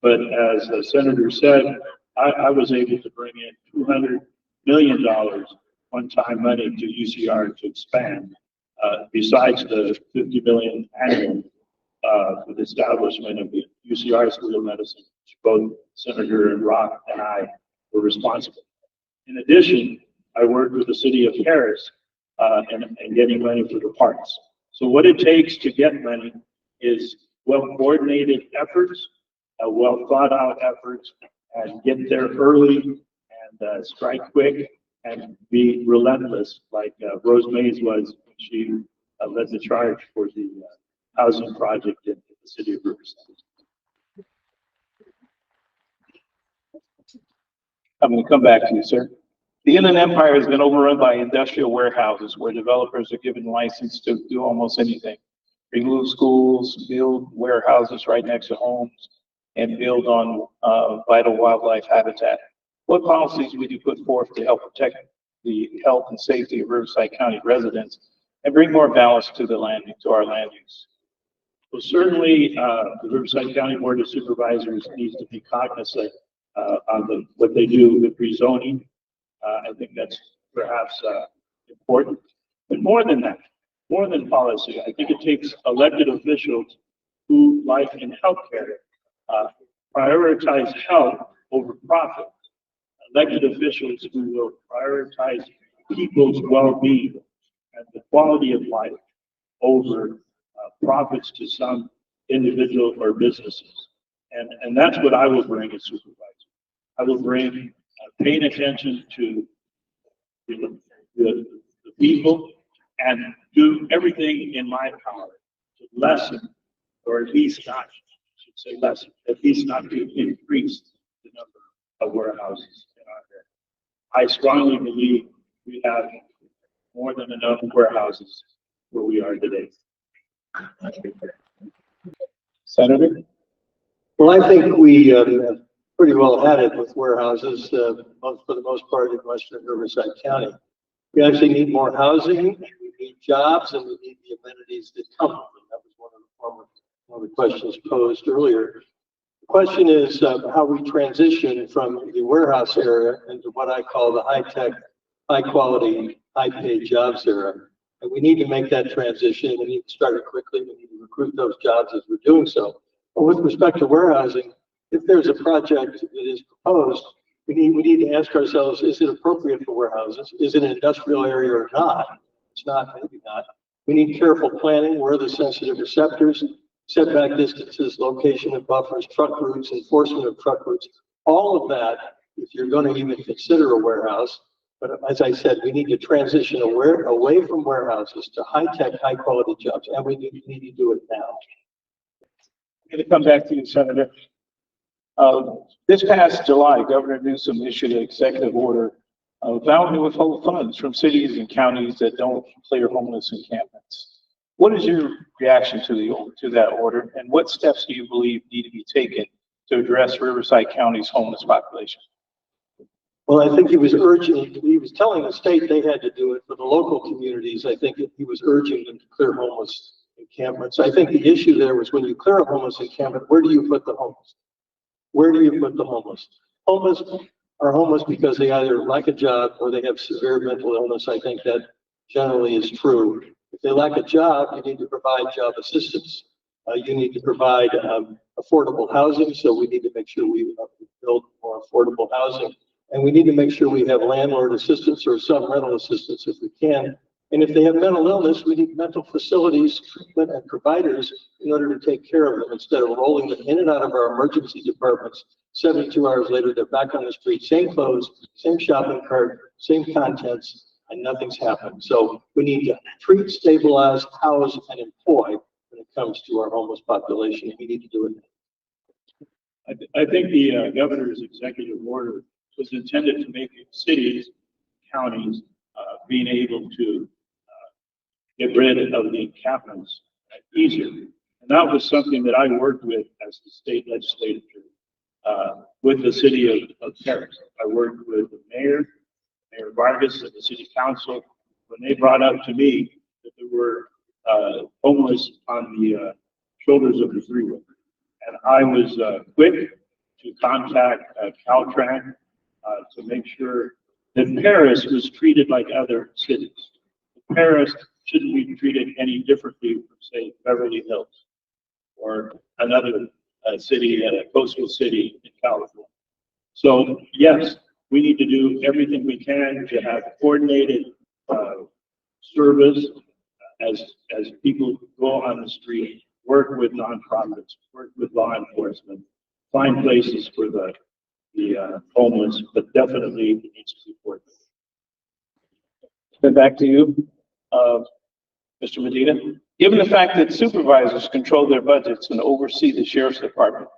But as the senator said, I was able to bring in $200 million one-time money to UCR to expand, besides the $50 million annual for the establishment of the UCR School of Medicine, which both Senator Roth and I were responsible. In addition, I worked with the city of Perris and getting money for the parks. So what it takes to get money is well-coordinated efforts, well thought out efforts, and get there early and strike quick and be relentless, like Rose Mays was when she led the charge for the housing project in the city of Riverside. I'm going to come back to you, sir. The Inland Empire has been overrun by industrial warehouses where developers are given license to do almost anything. Remove schools, build warehouses right next to homes, and build on vital wildlife habitat. What policies would you put forth to help protect the health and safety of Riverside County residents and bring more balance to the land, to our land use? Well, certainly the Riverside County Board of Supervisors needs to be cognizant on what they do with rezoning. I think that's perhaps important. But more than that, more than policy, I think it takes elected officials who, like in healthcare, prioritize health over profit. Elected officials who will prioritize people's well-being and the quality of life over profits to some individual or businesses. And that's what I will bring as supervisor. I will bring paying attention to the people and do everything in my power to lessen, or at least not, I should say lessen, at least not to increase the number of warehouses in our area. I strongly believe we have more than enough warehouses where we are today. Senator? Well, I think we have pretty well had it with warehouses, for the most part in Western Riverside County. We actually need more housing, we need jobs, and we need the amenities that come with them. That was one of the questions posed earlier. The question is how we transition from the warehouse era into what I call the high-tech, high-quality, high-paid jobs era. And we need to make that transition. We need to start it quickly. We need to recruit those jobs as we're doing so. But with respect to warehousing, if there's a project that is proposed, we need to ask ourselves, is it appropriate for warehouses? Is it an industrial area or not? It's not, maybe not. We need careful planning. Where are the sensitive receptors, setback distances, location of buffers, truck routes, enforcement of truck routes, all of that, if you're going to even consider a warehouse. But as I said, we need to transition away from warehouses to high-tech, high-quality jobs, and we need to do it now. I'm going to come back to you, Senator. This past July, Governor Newsom issued an executive order vowing to withhold funds from cities and counties that don't clear homeless encampments. What is your reaction to that order, and what steps do you believe need to be taken to address Riverside County's homeless population? Well, I think he was telling the state they had to do it. For the local communities, I think he was urging them to clear homeless encampments. I think the issue there was when you clear a homeless encampment, where do you put the homeless? Where do you put the homeless? Homeless are homeless because they either lack a job or they have severe mental illness. I think that generally is true. If they lack a job, you need to provide job assistance. You need to provide affordable housing. So we need to make sure we build more affordable housing. And we need to make sure we have landlord assistance or some rental assistance if we can. And if they have mental illness, we need mental facilities, treatment, and providers in order to take care of them instead of rolling them in and out of our emergency departments. 72 hours later, they're back on the street, same clothes, same shopping cart, same contents, and nothing's happened. So we need to treat, stabilize, house, and employ when it comes to our homeless population. We need to do it. I think the governor's executive order was intended to make cities, counties, being able to get rid of the encampments easier. And that was something that I worked with as the state legislature with the city of Perris. I worked with the Mayor Vargas, and the city council when they brought up to me that there were homeless on the shoulders of the freeway. And I was quick to contact Caltrans to make sure that Perris was treated like other cities. Perris shouldn't be treated any differently from, say, Beverly Hills or another city, a coastal city in California. So yes, we need to do everything we can to have coordinated service as people go on the street, work with nonprofits, work with law enforcement, find places for the homeless, but definitely it needs to be coordinated. Then back to you, Mr. Medina. Given the fact that supervisors control their budgets and oversee the sheriff's department,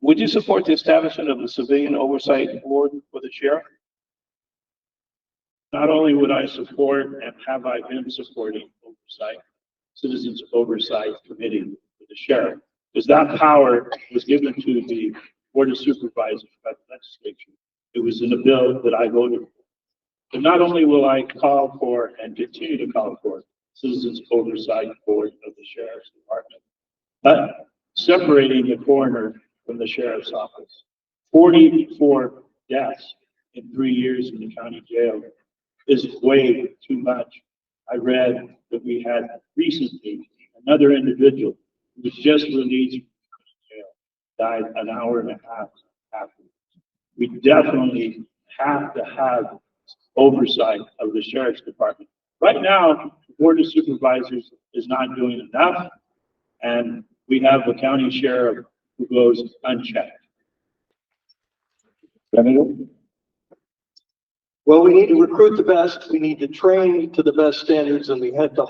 would you support the establishment of the civilian oversight board for the sheriff? Not only would I support, and have I been supporting oversight, citizens oversight committee for the sheriff, because that power was given to the board of supervisors by the legislature. It was in a bill that I voted for. But not only will I call for and continue to call for citizens oversight board of the sheriff's department, but separating the coroner from the sheriff's office. 44 deaths in 3 years in the county jail is way too much. I read that we had recently another individual who was just released from jail, died an hour and a half after. We definitely have to have oversight of the sheriff's department. Right now, the board of supervisors is not doing enough, and we have a county sheriff who goes unchecked. Senator? Well, we need to recruit the best. We need to train to the best standards, and we need to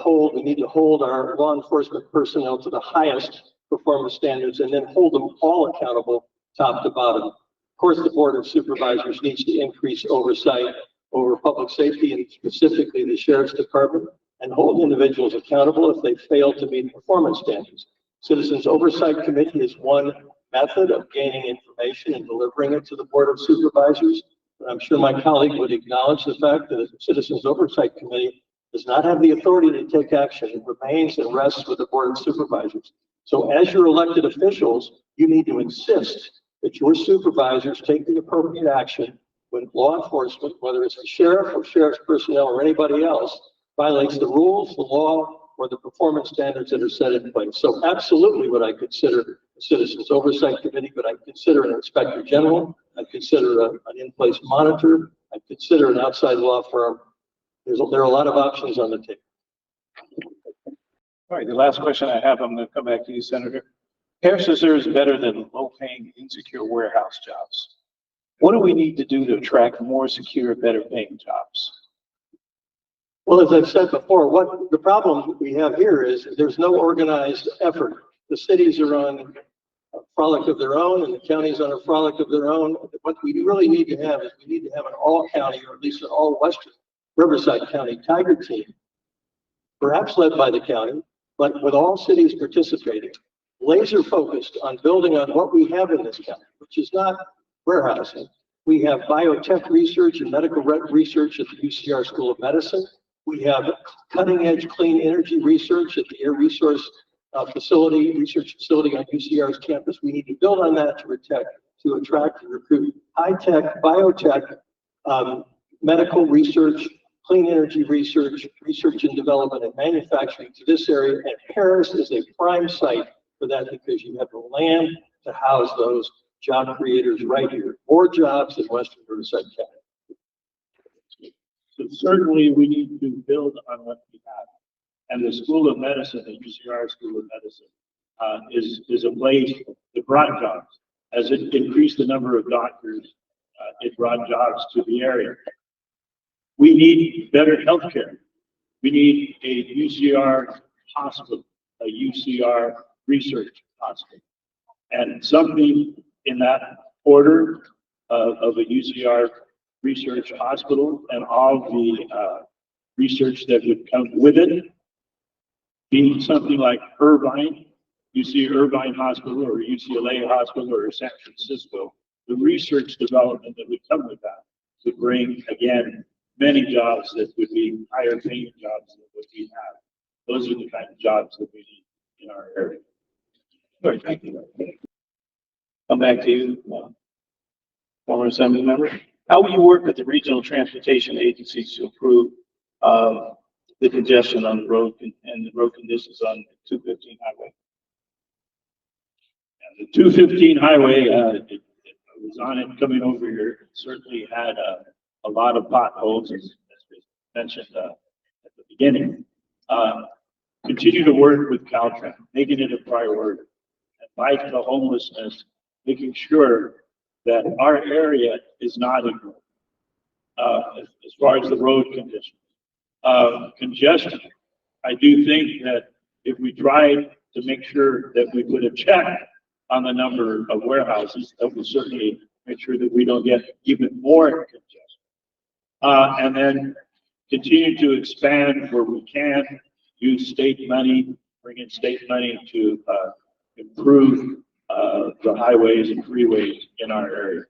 hold our law enforcement personnel to the highest performance standards, and then hold them all accountable, top to bottom. Of course, the board of supervisors needs to increase oversight over public safety, and specifically the sheriff's department, and hold individuals accountable if they fail to meet performance standards. Citizens Oversight Committee is one method of gaining information and delivering it to the board of supervisors. But I'm sure my colleague would acknowledge the fact that the Citizens Oversight Committee does not have the authority to take action. It remains and rests with the board of supervisors. So as your elected officials, you need to insist that your supervisors take the appropriate action when law enforcement, whether it's the sheriff or sheriff's personnel or anybody else, violates the rules, the law, or the performance standards that are set in place. So absolutely would I consider Citizens Oversight Committee, but I'd consider an Inspector General. I'd consider an in-place monitor. I'd consider an outside law firm. There are a lot of options on the table. All right, the last question I have, I'm going to come back to you, Senator. Perris deserves better than low-paying, insecure warehouse jobs. What do we need to do to attract more secure, better-paying jobs? Well, as I've said before, what the problem we have here is there's no organized effort. The cities are on a frolic of their own, and the counties on a frolic of their own. What we really need to have is we need to have an all-county, or at least an all-Western Riverside County Tiger team, perhaps led by the county, but with all cities participating, laser focused on building on what we have in this county, which is not warehousing. We have biotech research and medical research at the UCR School of Medicine. We have cutting edge clean energy research at the Air Resource research facility on UCR's campus. We need to build on that to attract and recruit high-tech, biotech, medical research, clean energy research, research and development and manufacturing to this area. And Perris is a prime site for that because you have the land to house those job creators right here. More jobs in Western Riverside County. So certainly we need to build on what we have. And the School of Medicine, the UCR School of Medicine, is a place that brought jobs. As it increased the number of doctors, it brought jobs to the area. We need better health care. We need a UCR hospital, a UCR research hospital, and something in that order of a UCR research hospital and all the research that would come with it, being something like Irvine, UC Irvine Hospital or UCLA Hospital or San Francisco, the research development that would come with that would bring, again, many jobs that would be higher paying jobs than what we have. Those are the kind of jobs that we need in our area. All right, thank you. Come back to you, former Assembly member. How will you work with the regional transportation agencies to improve the congestion on the road and the road conditions on the 215 highway? And the 215 highway, I was on it coming over here. It certainly had a lot of potholes, as we mentioned at the beginning. Continue to work with Caltrans, making it a priority. And fight the homelessness, making sure that our area is not ignored as far as the road conditions. Congestion, I do think that if we try to make sure that we put a check on the number of warehouses, that will certainly make sure that we don't get even more congestion. And then continue to expand where we can, use state money, bring in state money to improve the highways and freeways in our area.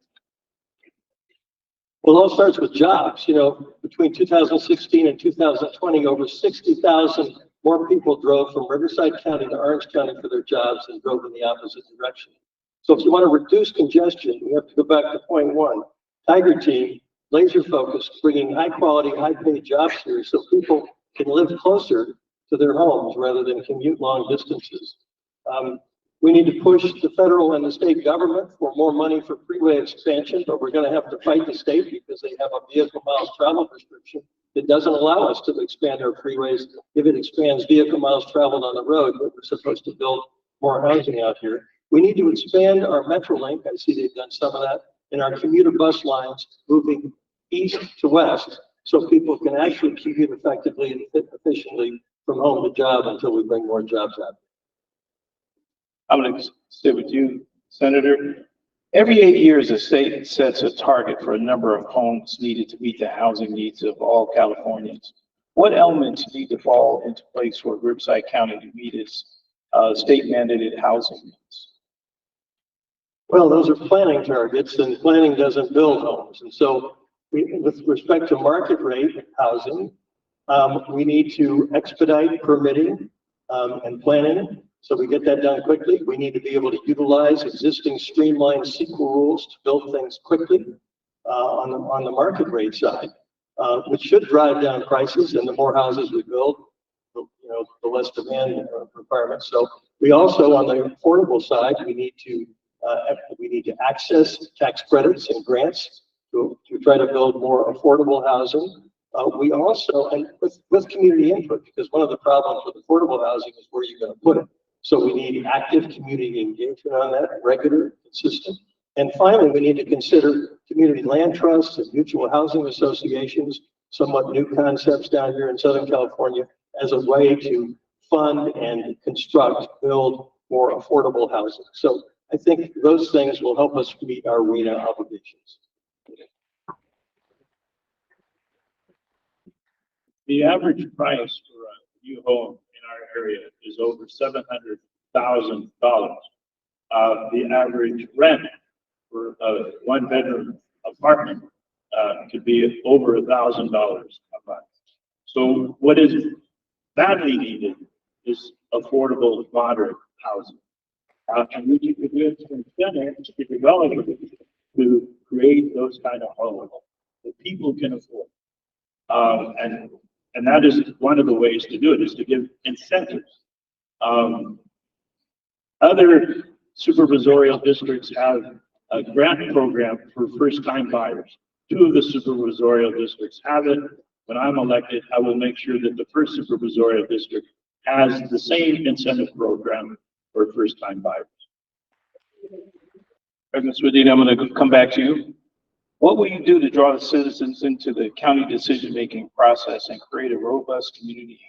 Well, it all starts with jobs. You know, between 2016 and 2020, over 60,000 more people drove from Riverside County to Orange County for their jobs and drove in the opposite direction. So if you want to reduce congestion, you have to go back to point one. Tiger Team, laser focused, bringing high quality, high paid jobs here so people can live closer to their homes rather than commute long distances. We need to push the federal and the state government for more money for freeway expansion, but we're going to have to fight the state because they have a vehicle miles traveled restriction that doesn't allow us to expand our freeways if it expands vehicle miles traveled on the road, but we're supposed to build more housing out here. We need to expand our Metrolink. I see they've done some of that, and our commuter bus lines moving east to west so people can actually commute effectively and efficiently from home to job until we bring more jobs out. I'm going to stay with you, Senator. Every 8 years, the state sets a target for a number of homes needed to meet the housing needs of all Californians. What elements need to fall into place for Riverside County to meet its state mandated housing needs? Well, those are planning targets, and planning doesn't build homes. And so with respect to market rate housing, we need to expedite permitting and planning. So we get that done quickly. We need to be able to utilize existing streamlined CEQA rules to build things quickly on the market rate side, which should drive down prices. And the more houses we build, the less demand requirements. So We also, on the affordable side, we need to access tax credits and grants to try to build more affordable housing. We also, and with community input, because one of the problems with affordable housing is where you're going to put it. So we need active community engagement on that, regular, consistent. And finally, we need to consider community land trusts and mutual housing associations, somewhat new concepts down here in Southern California, as a way to fund and build more affordable housing. So I think those things will help us meet our RENA obligations. The average price for a new home in our area is over $700,000. The average rent for a one-bedroom apartment could be over $1,000 a month. So what is badly needed is affordable, moderate housing. And we need to give some incentives to developers to create those kind of homes that people can afford. And that is one of the ways to do it, is to give incentives. Other supervisorial districts have a grant program for first-time buyers. 2 of the supervisorial districts have it. When I'm elected, I will make sure that the first supervisorial district has the same incentive program for first-time buyers. Ms. Medina, I'm going to come back to you. What will you do to draw the citizens into the county decision-making process and create a robust community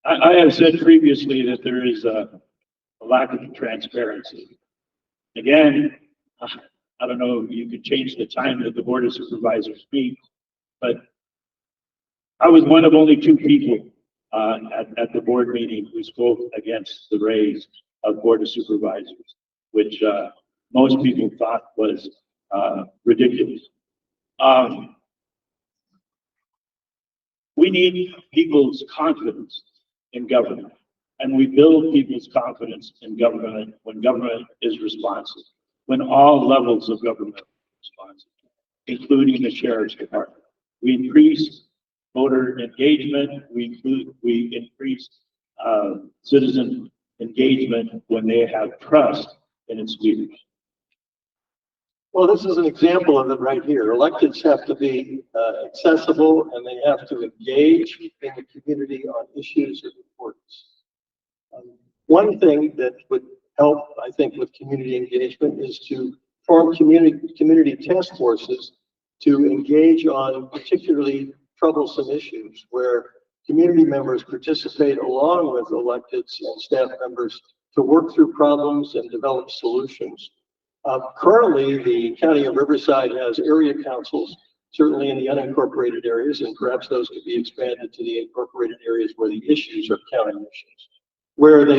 engagement? I have said previously that there is a lack of transparency. Again, I don't know if you could change the time that the Board of Supervisors meet, but I was one of only 2 people at the board meeting who spoke against the raise of Board of Supervisors, which most people thought was ridiculous. We need people's confidence in government, and we build people's confidence in government when government is responsive, when all levels of government are responsive, including the sheriff's department. We increase voter engagement. We increase citizen engagement when they have trust in its leaders. Well, this is an example of it right here. Electeds have to be accessible, and they have to engage in the community on issues of importance. One thing that would help, I think, with community engagement is to form community task forces to engage on particularly troublesome issues where community members participate along with electeds and staff members to work through problems and develop solutions. Currently, the County of Riverside has area councils, certainly in the unincorporated areas, and perhaps those could be expanded to the incorporated areas where the issues are county issues, where they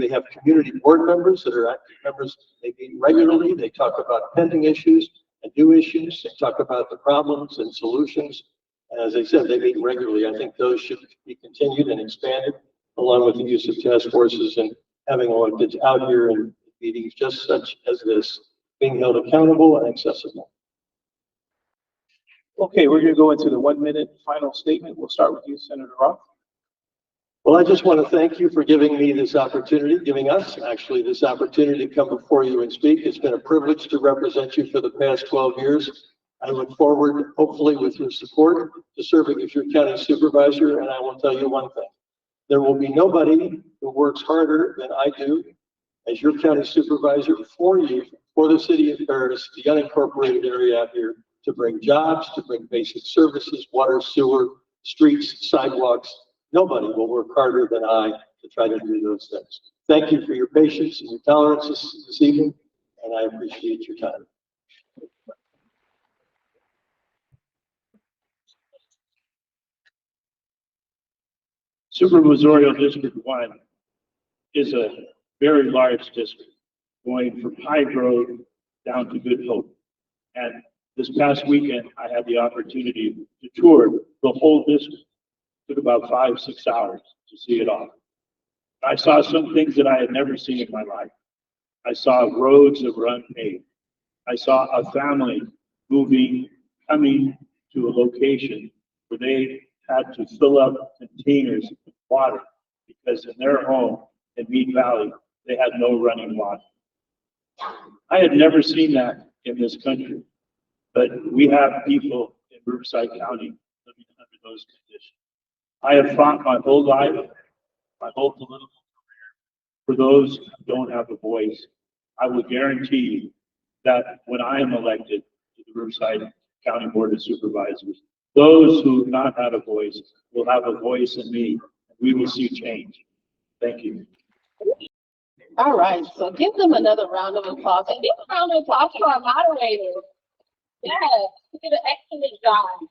have community board members that are active members. They meet regularly. They talk about pending issues and new issues. They talk about the problems and solutions. And as I said, they meet regularly. I think those should be continued and expanded, along with the use of task forces and having electeds out here in meetings just such as this, being held accountable and accessible. Okay, we're going to go into the 1-minute final statement. We'll start with you, Senator Roth. Well, I just want to thank you for giving me this opportunity, giving us actually this opportunity to come before you and speak. It's been a privilege to represent you for the past 12 years. I look forward, hopefully with your support, to serving as your county supervisor. And I will tell you one thing. There will be nobody who works harder than I do as your county supervisor for you, for the city of Perris, the unincorporated area out here, to bring jobs, to bring basic services, water, sewer, streets, sidewalks. Nobody will work harder than I to try to do those things. Thank you for your patience and your tolerance this evening, and I appreciate your time. Supervisorial District 1 is a very large district, going from High Road down to Good Hope. And this past weekend, I had the opportunity to tour the whole district. It took about 5-6 hours to see it all. I saw some things that I had never seen in my life. I saw roads that were unpaved. I saw a family coming to a location where they had to fill up containers with water because in their home in Mead Valley, they had no running water. I had never seen that in this country, but we have people in Riverside County living under those conditions. I have fought my whole life, my whole political career, for those who don't have a voice. I will guarantee you that when I am elected to the Riverside County Board of Supervisors, those who have not had a voice will have a voice in me, and we will see change. Thank you. All right, so give them another round of applause, and give a round of applause to our moderators. Yes, you did an excellent job.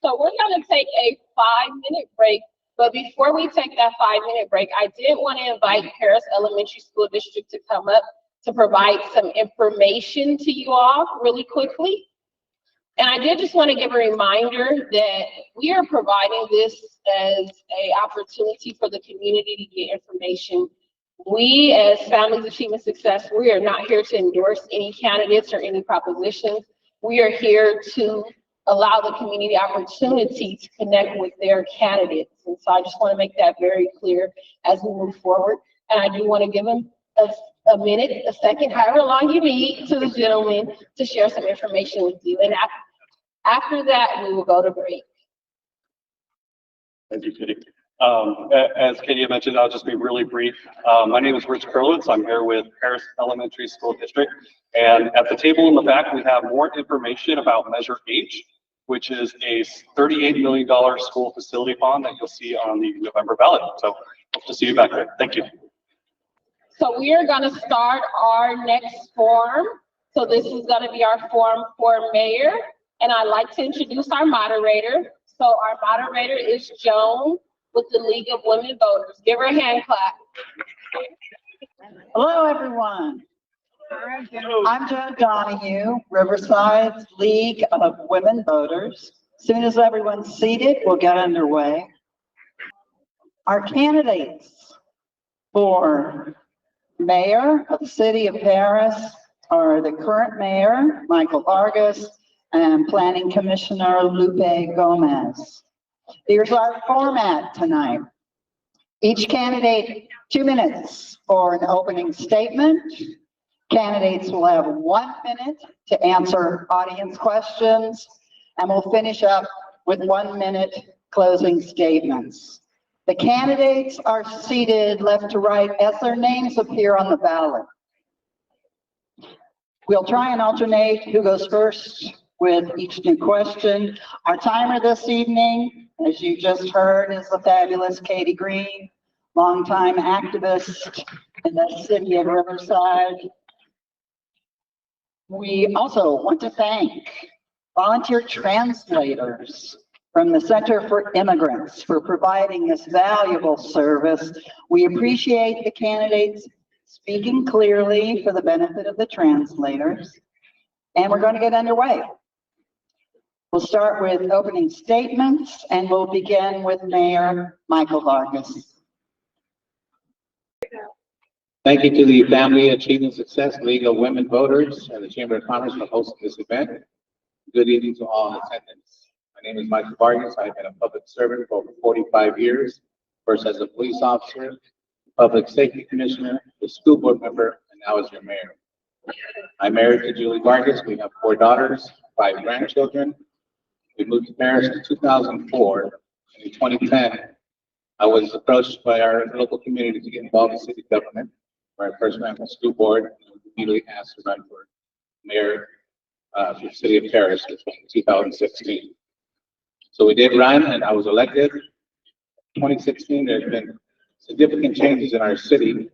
So we're gonna take a 5-minute break, but before we take that 5-minute break, I did want to invite Perris Elementary School District to come up to provide some information to you all really quickly. And I did just want to give a reminder that we are providing this as an opportunity for the community to get information. We, as Families Achieving Success, we are not here to endorse any candidates or any propositions. We are here to allow the community opportunity to connect with their candidates. And so I just want to make that very clear as we move forward. And I do want to give them a minute, a second, however long you need, to the gentleman to share some information with you. And after that, we will go to break. Thank you, Kitty. As Katie had mentioned, I'll just be really brief. My name is Rich Kurlitz. I'm here with Perris Elementary School District. And at the table in the back, we have more information about Measure H, which is a $38 million school facility bond that you'll see on the November ballot. So hope to see you back there. Thank you. So we are going to start our next forum. So this is going to be our forum for mayor. And I'd like to introduce our moderator. So our moderator is Joan with the League of Women Voters. Give her a hand clap. Hello, everyone. I'm Joan Donahue, Riverside League of Women Voters. As soon as everyone's seated, we'll get underway. Our candidates for mayor of the city of Perris are the current mayor, Michael Vargas, and planning commissioner Lupe Gomez. Here's our format tonight. Each candidate, 2 minutes for an opening statement. Candidates will have 1 minute to answer audience questions, and we'll finish up with 1 minute closing statements. The candidates are seated left to right as their names appear on the ballot. We'll try and alternate who goes first with each new question. Our timer this evening, as you just heard, is the fabulous Katie Green, longtime activist in the city of Riverside. We also want to thank volunteer translators from the Center for Immigrants for providing this valuable service. We appreciate the candidates speaking clearly for the benefit of the translators. And we're going to get underway. We'll start with opening statements, and we'll begin with Mayor Michael Vargas. Thank you to the Family Achieving Success League of Women Voters and the Chamber of Commerce for hosting this event. Good evening to all in attendance. My name is Michael Vargas. I've been a public servant for over 45 years, first as a police officer, public safety commissioner, a school board member, and now as your mayor. I'm married to Julie Vargas. We have 4 daughters, 5 grandchildren. We moved to Perris in 2004, and in 2010, I was approached by our local community to get involved in city government, where I first ran for school board and was immediately asked to run for mayor for the city of Perris in 2016. So we did run, and I was elected. In 2016, there's been significant changes in our city: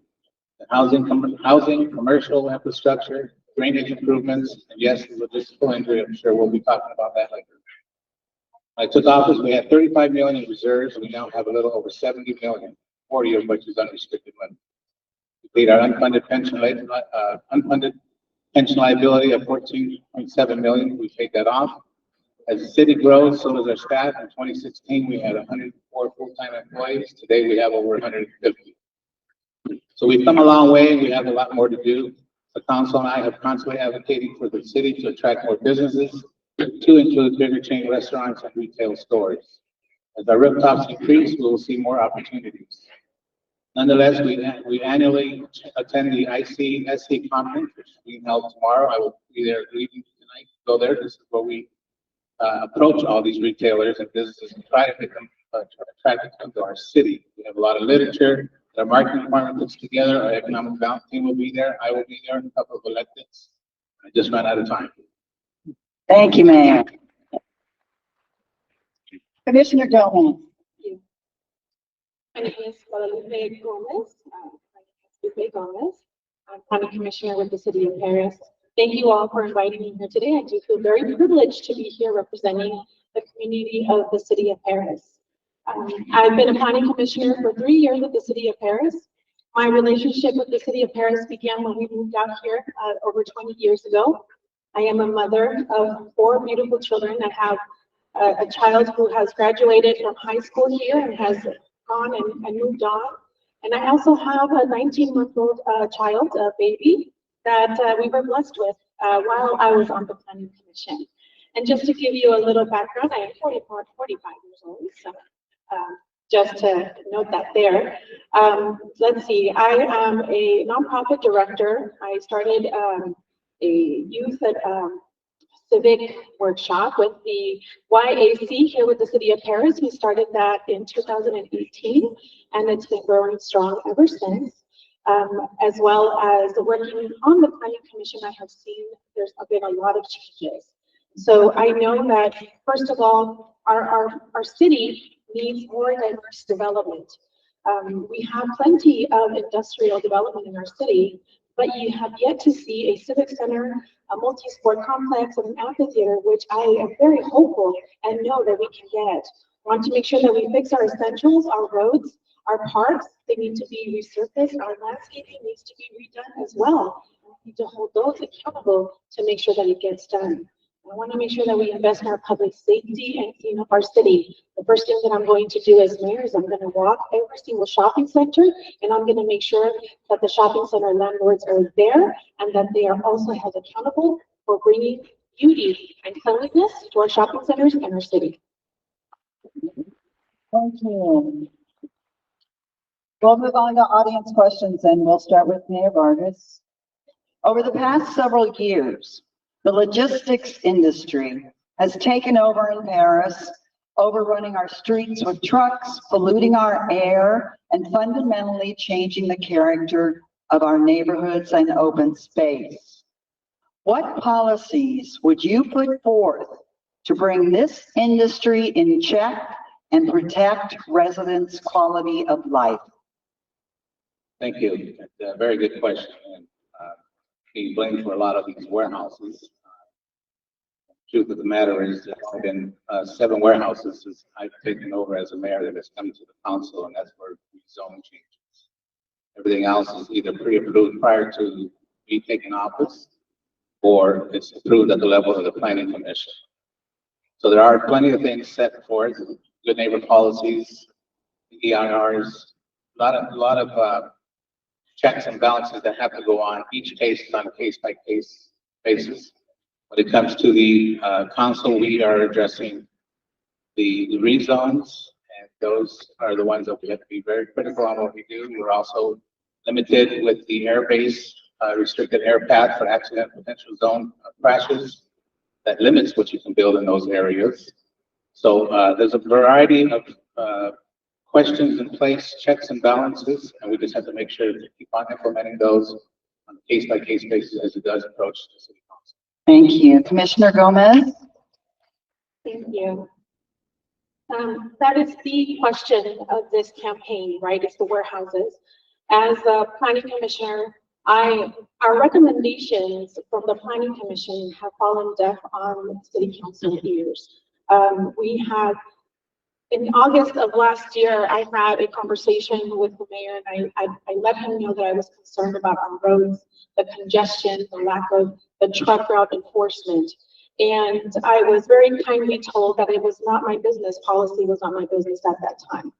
the housing, commercial infrastructure, drainage improvements, and yes, the logistical injury. I'm sure we'll be talking about that later. When I took office, we had 35 million in reserves. We now have a little over 70 million, 40 of which is unrestricted money. We paid our unfunded pension liability of 14.7 million. We paid that off. As the city grows, so does our staff. In 2016, we had 104 full-time employees. Today, we have over 150. So we've come a long way. We have a lot more to do. The council and I have constantly advocating for the city to attract more businesses, to include bigger chain restaurants and retail stores. As our rooftops increase, we will see more opportunities. Nonetheless, we annually attend the ICSC conference, which is being held tomorrow. I will be there leaving tonight. Go there. This is where we approach all these retailers and businesses and try to get them attracted to come to our city. We have a lot of literature. Our marketing department puts together. Our economic development team will be there. I will be there. And a couple of electeds. I just ran out of time. Thank you, Mayor. Commissioner Gomez. My name is Lupe Gomez. Lupe Gomez. I'm County Commissioner with the City of Perris. Thank you all for inviting me here today. I do feel very privileged to be here representing the community of the City of Perris. I've been a planning commissioner for 3 years at the City of Perris. My relationship with the City of Perris began when we moved out here over 20 years ago. I am a mother of 4 beautiful children. I have a child who has graduated from high school here and has gone and moved on. And I also have a 19-month-old child, a baby, that we were blessed with while I was on the Planning Commission. And just to give you a little background, I am 45 years old, so just to note that there. Let's see, I am a nonprofit director. I started a youth civic workshop with the YAC here with the City of Perris. We started that in 2018, and it's been growing strong ever since. As well as working on the Planning Commission, I have seen there's been a lot of changes. So I know that, first of all, our city needs more diverse development. We have plenty of industrial development in our city, but you have yet to see a civic center, a multi-sport complex, and an amphitheater, which I am very hopeful and know that we can get. I want to make sure that we fix our essentials, our roads, our parks. They need to be resurfaced. Our landscaping needs to be redone as well. We need to hold those accountable to make sure that it gets done. I want to make sure that we invest in our public safety and clean up our city. The first thing that I'm going to do as mayor is I'm going to walk every single shopping center, and I'm going to make sure that the shopping center landlords are there and that they are also held accountable for bringing beauty and cleanliness to our shopping centers and our city. Thank you. We'll move on to audience questions, and we'll start with Mayor Vargas. Over the past several years, the logistics industry has taken over in Perris, overrunning our streets with trucks, polluting our air, and fundamentally changing the character of our neighborhoods and open space. What policies would you put forth to bring this industry in check and protect residents' quality of life? Thank you. That's a very good question. And being blamed for a lot of these warehouses. Truth of the matter is there's only been 7 warehouses since I've taken over as a mayor that has come to the council, and that's where zone changes. Everything else is either pre-approved prior to me taking office, or it's approved at the level of the planning commission. So there are plenty of things set forth, good neighbor policies, EIRs, a lot of checks and balances that have to go on. Each case is on a case-by-case basis. When it comes to the council, we are addressing the rezones, and those are the ones that we have to be very critical on what we do. We're also limited with the airbase, restricted air path for accident potential zone crashes. That limits what you can build in those areas. So there's a variety of questions in place, checks and balances, and we just have to make sure to keep on implementing those on a case-by-case basis as it does approach the city council. Thank you. Commissioner Gomez? Thank you. That is the question of this campaign, right? It's the warehouses. As a planning commissioner, our recommendations from the planning commission have fallen deaf on city council ears. We have, in August of last year, I had a conversation with the mayor, and I let him know that I was concerned about our roads, the congestion, the lack of the truck route enforcement. And I was very kindly told that it was not my business, policy was not my business at that time.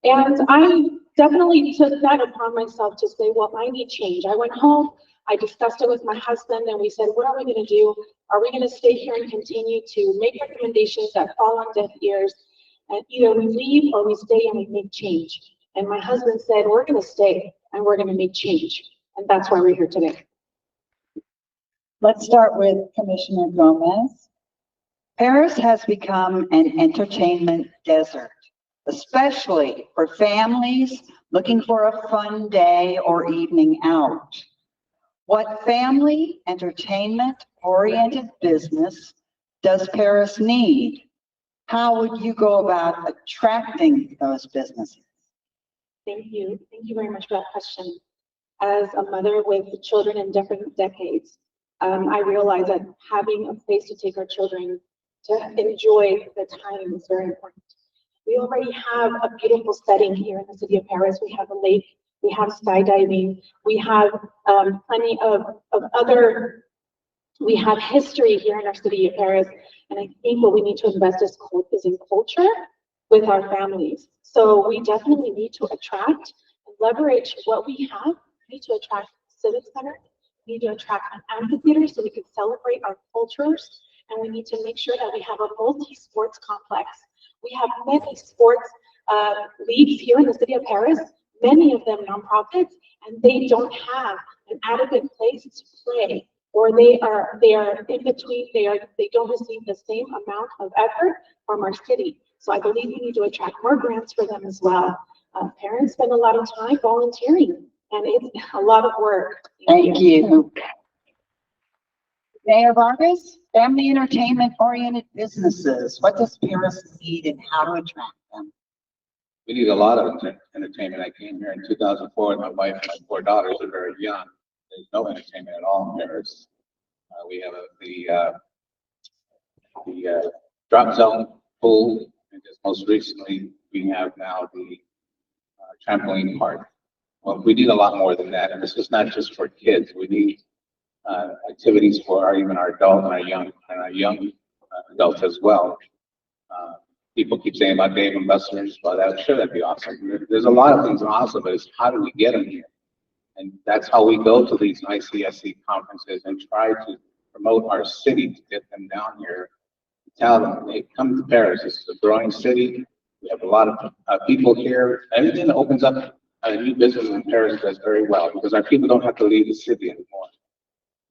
And I definitely took that upon myself to say, well, I need change. I went home, I discussed it with my husband, and we said, what are we going to do? Are we going to stay here and continue to make recommendations that fall on deaf ears? And either we leave or we stay and we make change. And my husband said, we're gonna stay and we're gonna make change. And that's why we're here today. Let's start with Commissioner Gomez. Paris has become an entertainment desert, especially for families looking for a fun day or evening out. What family entertainment-oriented business does Paris need? How would you go about attracting those businesses? Thank you. Thank you very much for that question. As a mother with children in different decades, I realize that having a place to take our children to enjoy the time is very important. We already have a beautiful setting here in the city of Paris. We have a lake, we have skydiving, we have plenty of other, we have history here in our city of Paris. And I think what we need to invest is in culture with our families. So we definitely need to attract and leverage what we have. We need to attract civic center. We need to attract an amphitheater so we can celebrate our cultures. And we need to make sure that we have a multi-sports complex. We have many sports leagues here in the city of Paris, many of them nonprofits, and they don't have an adequate place to play, or they are in between. They don't receive the same amount of effort from our city. So I believe we need to attract more grants for them as well. Parents spend a lot of time volunteering, and it's a lot of work. Thank you. Mayor Vargas, family entertainment-oriented businesses. What does Paris need and how to attract them? We need a lot of entertainment. I came here in 2004 with my wife and my 4 daughters are very young. There's no entertainment at all in Paris. We have the drop zone pool, and just most recently we have now the trampoline park. Well, we need a lot more than that, and this is not just for kids. We need activities for even our adult and our young adults as well. People keep saying about Dave and Buster's, but I'm sure that'd be awesome. There's a lot of things awesome, but it's how do we get them here? And that's how we go to these ICSC conferences and try to promote our city to get them down here. Tell them, hey, come to Paris. This is a growing city. We have a lot of people here. Everything that opens up a new business in Paris does very well because our people don't have to leave the city anymore.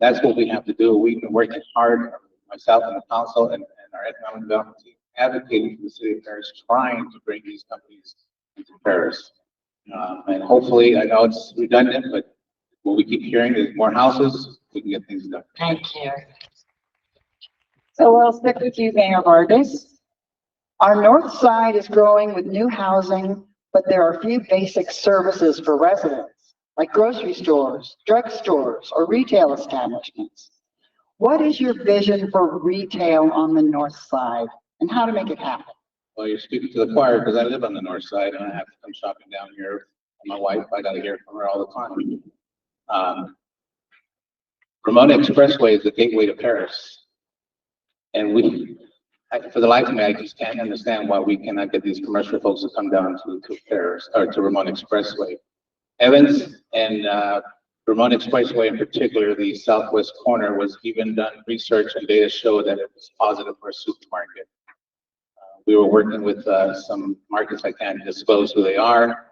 That's what we have to do. We've been working hard, myself and the council and our economic development team, advocating for the city of Paris, trying to bring these companies into Paris. And hopefully, I know it's redundant, but what we keep hearing is more houses, we can get things done. Thank you. So we'll stick with you, Mayor Vargas. Our north side is growing with new housing, but there are few basic services for residents, like grocery stores, drugstores, or retail establishments. What is your vision for retail on the north side and how to make it happen? Well, you're speaking to the choir because I live on the north side and I have to come shopping down here with my wife. I got to hear from her all the time. Ramona Expressway is the gateway to Paris. And for the life of me, I just can't understand why we cannot get these commercial folks to come down to Paris or to Ramona Expressway. Evans and Ramona Expressway in particular, the southwest corner, was even done research and data show that it was positive for a supermarket. We were working with some markets I can't disclose who they are.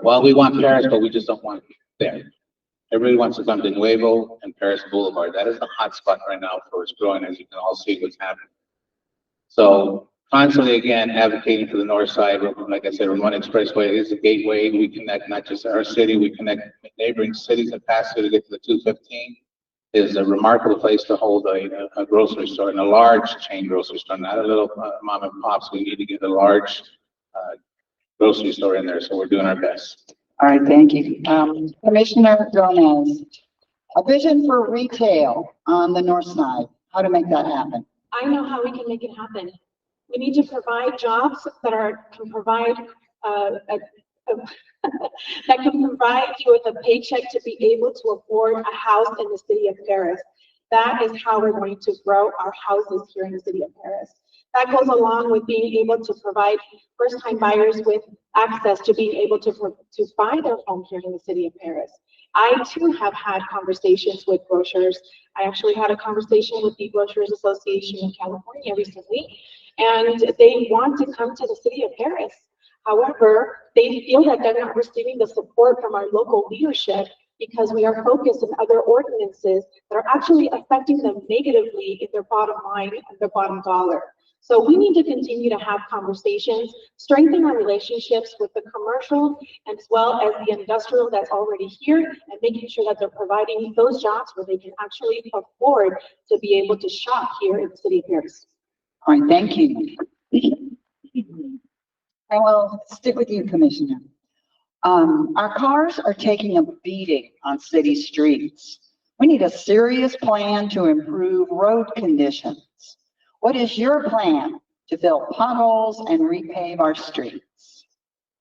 Well, we want Paris, but we just don't want it there. Everybody wants to come to Nuevo and Paris Boulevard. That is the hot spot right now for its growing, as you can all see what's happening. So constantly, again, advocating for the north side. Like I said, Ramona Expressway is a gateway. We connect not just our city, we connect neighboring cities that pass through to get to the 215. It is a remarkable place to hold a grocery store, and a large chain grocery store, not a little mom and pops. We need to get a large grocery store in there, so we're doing our best. All right, thank you. Commissioner Gomez, a vision for retail on the north side, how to make that happen? I know how we can make it happen. We need to provide jobs that can provide that can provide you with a paycheck to be able to afford a house in the city of Paris. That is how we're going to grow our houses here in the city of Paris. That goes along with being able to provide first-time buyers with access to being able to buy their home here in the city of Paris. I too have had conversations with grocers. I actually had a conversation with the Grocers Association in California recently, and they want to come to the city of Paris. However, they feel that they're not receiving the support from our local leadership because we are focused on other ordinances that are actually affecting them negatively in their bottom line and their bottom dollar. So we need to continue to have conversations, strengthen our relationships with the commercial as well as the industrial that's already here, and making sure that they're providing those jobs where they can actually afford to be able to shop here in the city of Perris. All right, thank you. I will stick with you, Commissioner. Our cars are taking a beating on city streets. We need a serious plan to improve road conditions. What is your plan to fill potholes and repave our streets?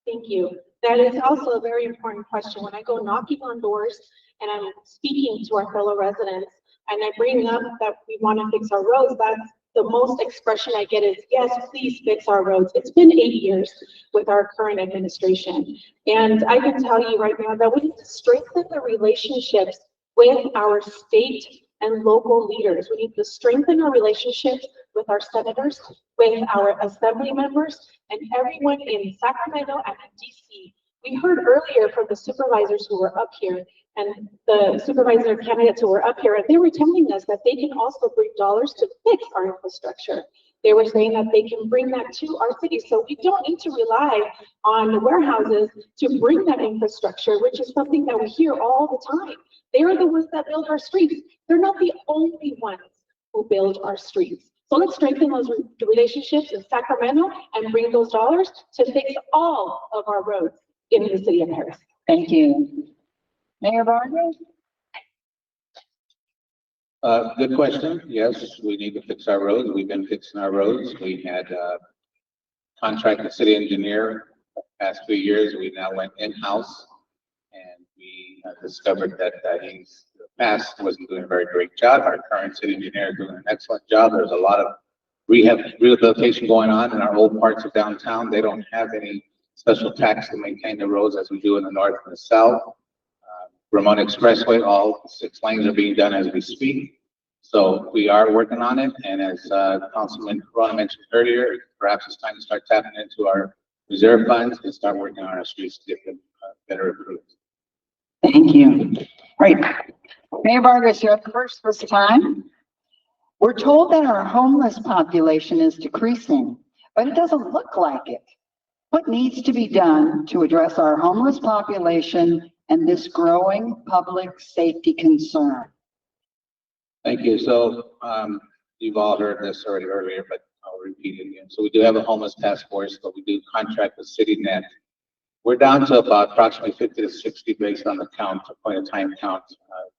Thank you. That is also a very important question. When I go knocking on doors and I'm speaking to our fellow residents and I bring up that we want to fix our roads, that's the most expression I get is, yes, please fix our roads. It's been 8 years with our current administration. And I can tell you right now that we need to strengthen the relationships with our state and local leaders. We need to strengthen our relationships with our senators, with our assembly members, and everyone in Sacramento and in DC. We heard earlier from the supervisors who were up here and the supervisor candidates who were up here, and they were telling us that they can also bring dollars to fix our infrastructure. They were saying that they can bring that to our city. So we don't need to rely on the warehouses to bring that infrastructure, which is something that we hear all the time. They are the ones that build our streets. They're not the only ones who build our streets. So let's strengthen those relationships in Sacramento and bring those dollars to fix all of our roads in the city of Perris. Thank you. Mayor Vargas? Good question. Yes, we need to fix our roads. We've been fixing our roads. We had contracted city engineer the past few years. We now went in-house and we discovered that he's the past wasn't doing a very great job. Our current city engineer is doing an excellent job. There's a lot of rehabilitation going on in our old parts of downtown. They don't have any special tax to maintain the roads as we do in the north and the south. Ramona Expressway, all 6 lanes are being done as we speak. So we are working on it. And as Councilman Roth mentioned earlier, perhaps it's time to start tapping into our reserve funds and start working on our streets to get them better improved. Thank you. Right. Mayor Vargas, you're up first this time. We're told that our homeless population is decreasing, but it doesn't look like it. What needs to be done to address our homeless population and this growing public safety concern? Thank you. So you've all heard this already earlier, but I'll repeat it again. So we do have a homeless task force, but we do contract with CityNet. We're down to about approximately 50 to 60 based on the count, a point of time count.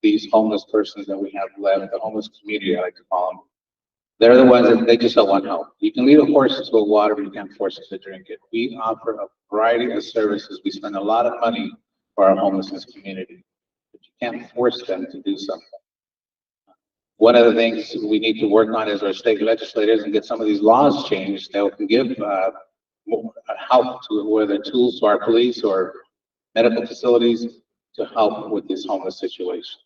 These homeless persons that we have left, the homeless community, I like to call them, they're the ones that they just don't want help. You can lead a horse to a water, but you can't force it to drink it. We offer a variety of services. We spend a lot of money for our homelessness community, but you can't force them to do something. One of the things we need to work on is our state legislators and get some of these laws changed that can give more help to whether tools to our police or medical facilities to help with this homeless situation.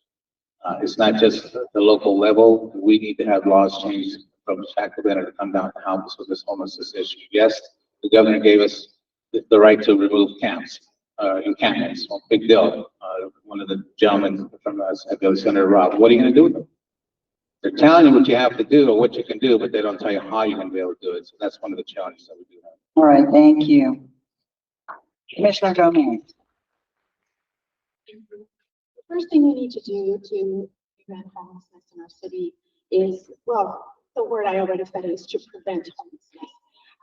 It's not just the local level. We need to have laws changed from Sacramento to come down to help us with this homelessness issue. Yes, the governor gave us the right to remove camps, encampments. Well, big deal. One of the gentlemen from us, Senator Roth, what are you going to do with them? They're telling you what you have to do or what you can do, but they don't tell you how you're going to be able to do it. So that's one of the challenges that we do have. All right, thank you. Commissioner Gomez. The first thing we need to do to prevent homelessness in our city is, well, the word I already said is to prevent homelessness.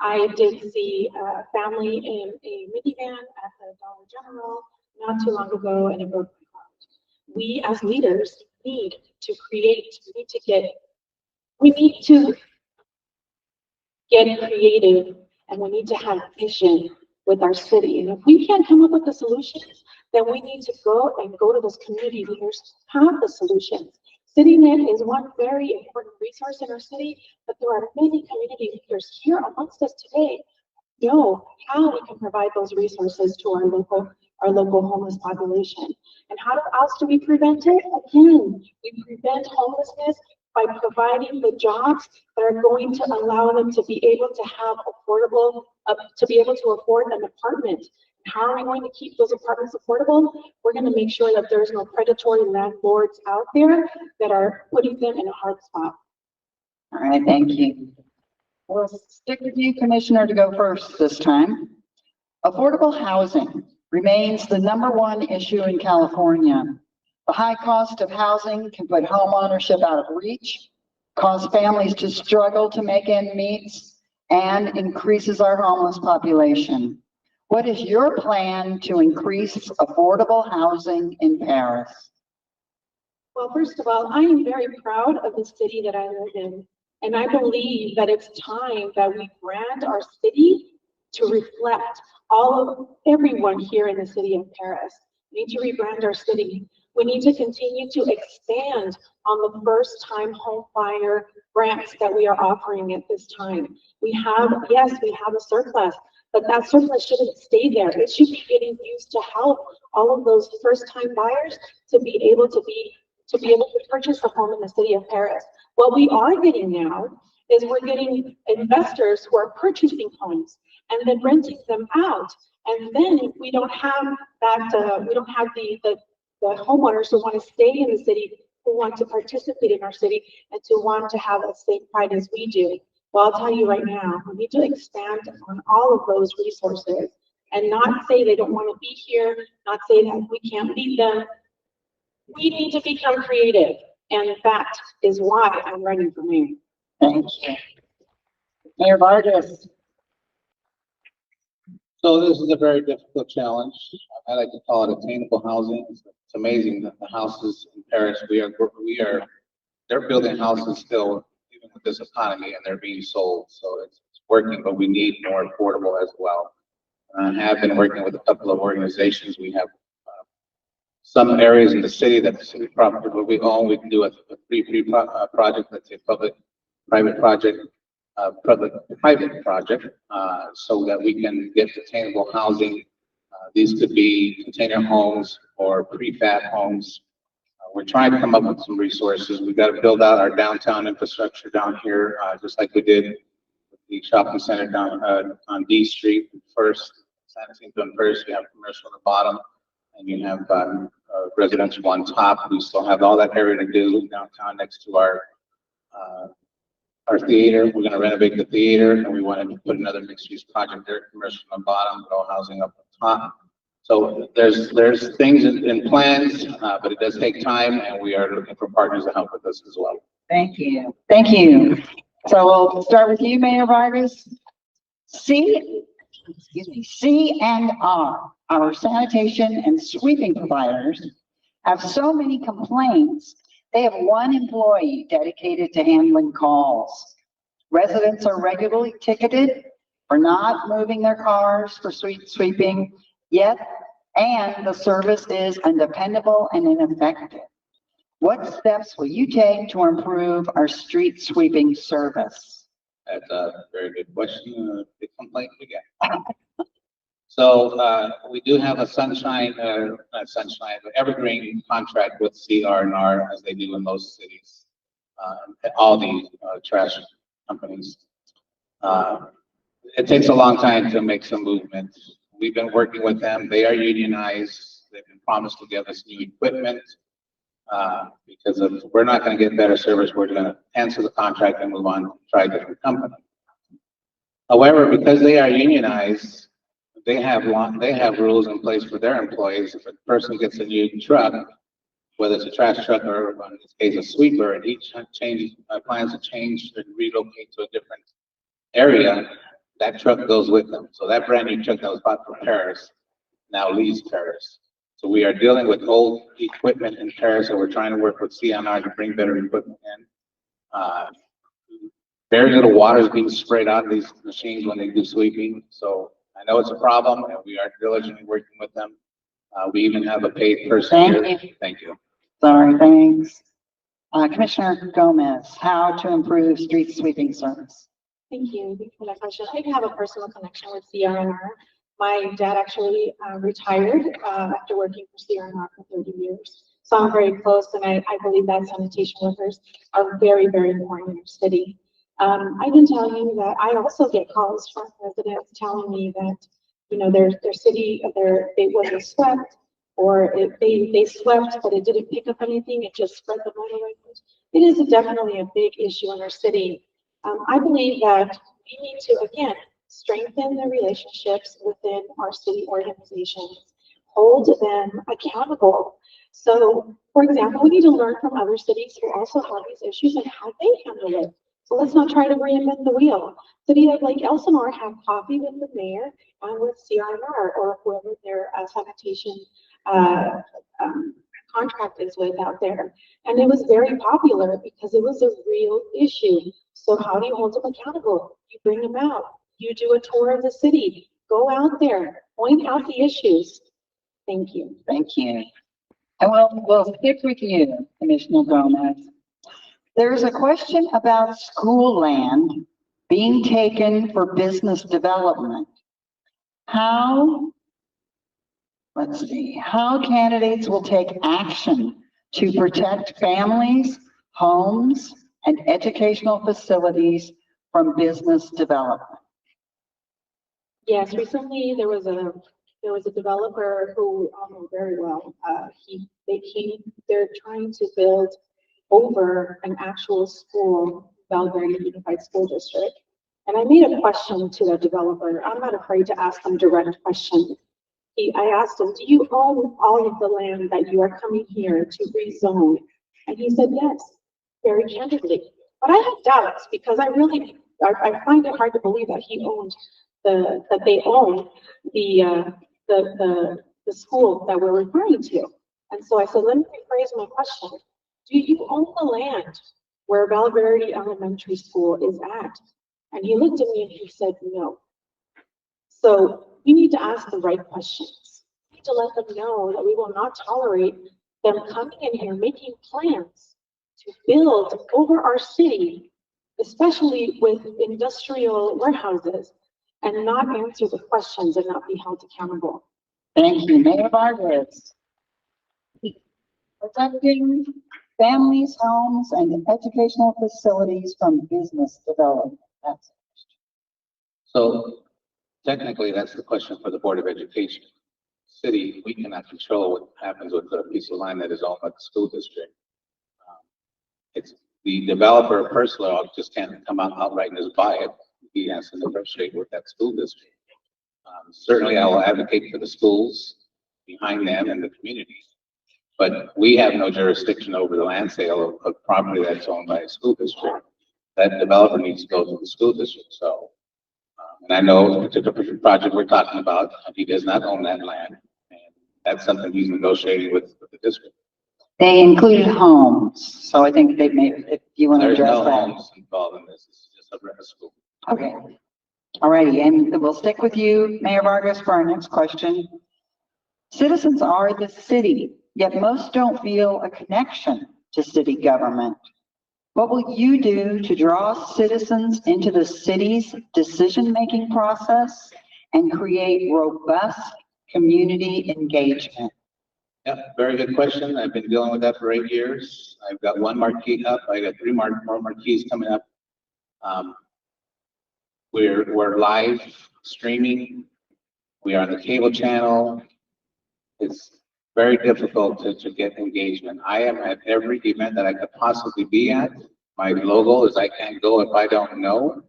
I did see a family in a minivan at the Dollar General not too long ago, and it broke my heart. We as leaders need to create, we need to get creative, and we need to have vision with our city. And if we can't come up with the solutions, then we need to go to those community leaders to have the solutions. CityNet is one very important resource in our city, but there are many community leaders here amongst us today who know how we can provide those resources to our local homeless population. And how else do we prevent it? Again, we prevent homelessness by providing the jobs that are going to allow them to be able to have affordable, to be able to afford an apartment. How are we going to keep those apartments affordable? We're going to make sure that there's no predatory landlords out there that are putting them in a hard spot. All right, thank you. We'll stick with you, Commissioner, to go first this time. Affordable housing remains the #1 issue in California. The high cost of housing can put home ownership out of reach, cause families to struggle to make ends meet, and increases our homeless population. What is your plan to increase affordable housing in Perris? Well, first of all, I am very proud of the city that I live in. And I believe that it's time that we brand our city to reflect everyone here in the city of Perris. We need to rebrand our city. We need to continue to expand on the first-time home buyer grants that we are offering at this time. Yes, we have a surplus, but that surplus shouldn't stay there. It should be getting used to help all of those first-time buyers to be able to purchase a home in the city of Perris. What we are getting now is we're getting investors who are purchasing homes and then renting them out. And then we don't have that, we don't have the homeowners who want to stay in the city, who want to participate in our city and to want to have the same pride as we do. Well, I'll tell you right now, we need to expand on all of those resources and not say they don't want to be here, not say that we can't meet them. We need to become creative. And that is why I'm running for mayor. Thank you. Mayor Vargas. So this is a very difficult challenge. I like to call it attainable housing. It's amazing that the houses in Perris, they're building houses still, even with this economy, and they're being sold. So it's working, but we need more affordable as well. I have been working with a couple of organizations. We have some areas in the city that the city property where we own, we can do a free project, let's say public-private project, public-private project, so that we can get attainable housing. These could be container homes or prefab homes. We're trying to come up with some resources. We've got to build out our downtown infrastructure down here, just like we did with the shopping center down on D Street first. San Jacinto and Perris, you have commercial on the bottom, and you have residential on top. We still have all that area to do downtown next to our theater. We're going to renovate the theater, and we want to put another mixed-use project there, commercial on the bottom, but all housing up on top. So there's things in plans, but it does take time, and we are looking for partners to help with this as well. Thank you. Thank you. So we'll start with you, Mayor Vargas. C&R, our sanitation and sweeping providers, have so many complaints. They have one employee dedicated to handling calls. Residents are regularly ticketed for not moving their cars for street sweeping, and the service is undependable and ineffective. What steps will you take to improve our street sweeping service? That's a very good question. Big complaint again. So we do have a evergreen contract with C&R, as they do in most cities, all the trash companies. It takes a long time to make some movement. We've been working with them. They are unionized. They've been promised to give us new equipment. Because if we're not going to get better service, we're going to cancel the contract and move on to try a different company. However, because they are unionized, they have rules in place for their employees. If a person gets a new truck, whether it's a trash truck or in this case a sweeper, and each plans to change and relocate to a different area, that truck goes with them. So that brand new truck that was bought from Perris now leaves Perris. So we are dealing with old equipment in Perris, and we're trying to work with C&R to bring better equipment in. Very little water is being sprayed out of these machines when they do sweeping. So I know it's a problem, and we are diligently working with them. We even have a paid person here. Thank you. Sorry, thanks. Commissioner Gomez, how to improve street sweeping service? Thank you for that question. I have a personal connection with C&R. My dad actually retired after working for C&R for 30 years. So I'm very close, and I believe that sanitation workers are very, very important in our city. I can tell you that I also get calls from residents telling me that, you know, their city, they wasn't swept, or they swept, but it didn't pick up anything, it just spread the motorway. It is definitely a big issue in our city. I believe that we need to, again, strengthen the relationships within our city organizations, hold them accountable. So, for example, we need to learn from other cities who also have these issues and how they handle it. So let's not try to reinvent the wheel. City of Lake Elsinore had coffee with the mayor and with CRR or whoever their sanitation contract is with out there. And it was very popular because it was a real issue. So how do you hold them accountable? You bring them out. You do a tour of the city. Go out there. Point out the issues. Thank you. Thank you. And we'll stick with you, Commissioner Gomez. There's a question about school land being taken for business development. Let's see, how candidates will take action to protect families, homes, and educational facilities from business development. Yes, recently there was a developer who I know very well. They're trying to build over an actual school, Vallejo Unified School District. And I made a question to the developer. I'm not afraid to ask them direct questions. I asked him, do you own all of the land that you are coming here to rezone? And he said, yes, very candidly. But I have doubts because I find it hard to believe that they own the school that we're referring to. And so I said, let me rephrase my question. Do you own the land where Valverde Elementary School is at? And he looked at me and he said, no. So we need to ask the right questions. We need to let them know that we will not tolerate them coming in here, making plans to build over our city, especially with industrial warehouses, and not answer the questions and not be held accountable. Thank you, Mayor Vargas. Protecting families, homes, and educational facilities from business development. That's the question. So technically, that's the question for the Board of Education. City, we cannot control what happens with a piece of land that is owned by the school district. It's the developer personally just can't come out outright and just buy it. He has to negotiate with that school district. Certainly, I will advocate for the schools behind them and the community. But we have no jurisdiction over the land sale of property that's owned by a school district. That developer needs to go to the school district. So, and I know the particular project we're talking about, he does not own that land. And that's something he's negotiating with the district. They included homes, so I think they may, if you want to There's address no that. homes involved in this. It's just a school. Okay. All righty, and we'll stick with you, Mayor Vargas, for our next question. Citizens are the city, yet most don't feel a connection to city government. What will you do to draw citizens into the city's decision-making process and create robust community engagement? Yep, very good question. I've been dealing with that for 8 years. I've got one marquee up. I got 3 more marquees coming up. We're live streaming. We are on the cable channel. It's very difficult to get engagement. I am at every event that I could possibly be at. My logo is I can't go if I don't know.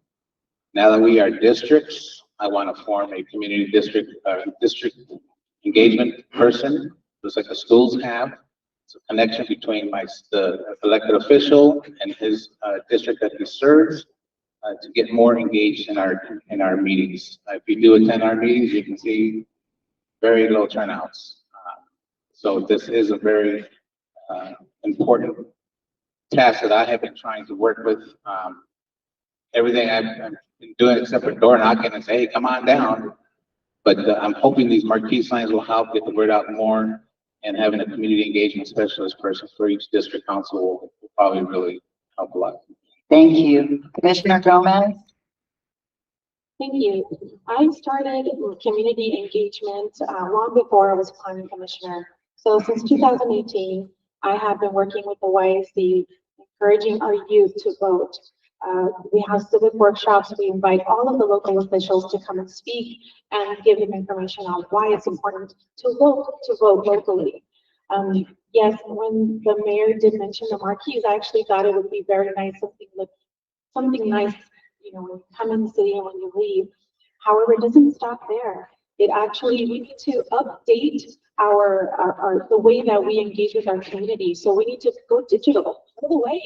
Now that we are districts, I want to form a community district engagement person, just like the schools have. It's a connection between the elected official and his district that he serves to get more engaged in our meetings. If you do attend our meetings, you can see very low turnouts. So this is a very important task that I have been trying to work with. Everything I've been doing except for door knocking and say, hey, come on down. But I'm hoping these marquee signs will help get the word out more, and having a community engagement specialist person for each district council will probably really help a lot. Thank you. Commissioner Gomez? Thank you. I started with community engagement long before I was planning commissioner. So since 2018, I have been working with the YSD, encouraging our youth to vote. We have civic workshops. We invite all of the local officials to come and speak and give them information on why it's important to vote locally. Yes, when the mayor did mention the marquees, I actually thought it would be very nice, something nice, you know, when you come in the city and when you leave. However, it doesn't stop there. It actually, we need to update the way that we engage with our community. So we need to go digital all the way.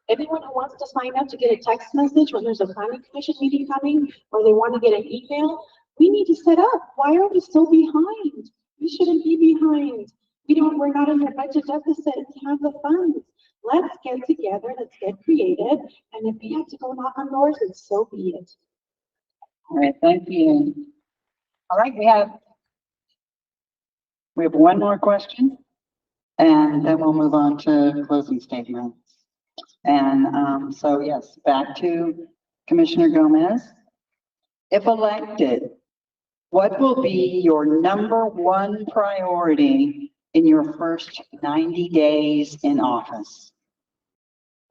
Anyone who wants to sign up to get a text message when there's a planning commission meeting coming, or they want to get an email, we need to set up. Why are we so behind? We shouldn't be behind. We're not in a budget deficit. We have the funds. Let's get together. Let's get creative. And if we have to go knock on doors, then so be it. All right, thank you. All right, we have one more question, and then we'll move on to closing statements. And so yes, back to Commissioner Gomez. If elected, what will be your #1 priority in your first 90 days in office?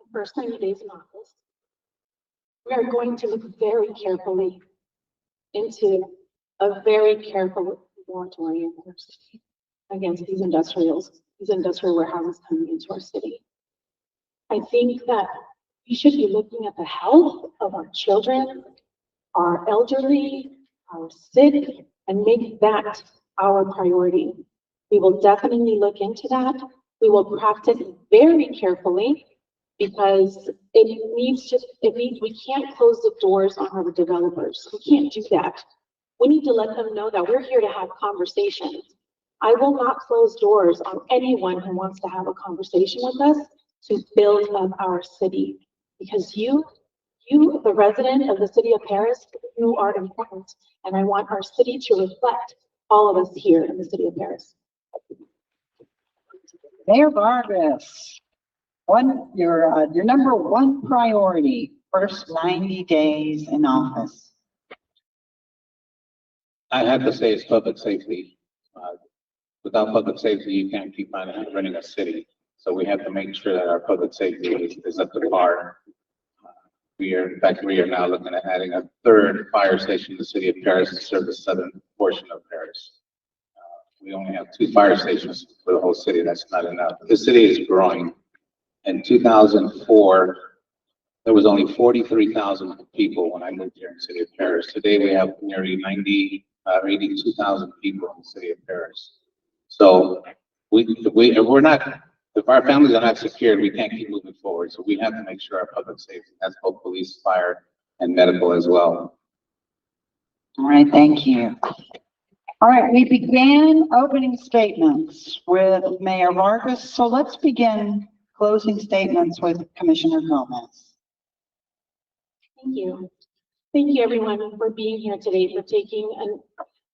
The first 90 days in office, we are going to look very carefully into a very careful moratorium against these industrial warehouses coming into our city. I think that we should be looking at the health of our children, our elderly, our sick, and make that our priority. We will definitely look into that. We will craft it very carefully because we can't close the doors on our developers. We can't do that. We need to let them know that we're here to have conversations. I will not close doors on anyone who wants to have a conversation with us to build up our city, because you, the resident of the city of Perris, you are important, and I want our city to reflect all of us here in the city of Perris. Mayor Vargas, your #1 priority, first 90 days in office. I have to say it's public safety. Without public safety, you can't keep on running a city. So we have to make sure that our public safety is up to par. We are now looking at adding a 3rd fire station in the city of Perris to serve the southern portion of Perris. We only have 2 fire stations for the whole city. That's not enough. The city is growing. In 2004, there was only 43,000 people when I moved here in the city of Perris. Today, we have nearly 82,000 people in the city of Perris. So if our families are not secured, we can't keep moving forward. So we have to make sure our public safety, that's both police, fire, and medical as well. All right, thank you. All right, we began opening statements with Mayor Vargas, so let's begin closing statements with Commissioner Gomez. Thank you. Thank you, everyone, for being here today, for taking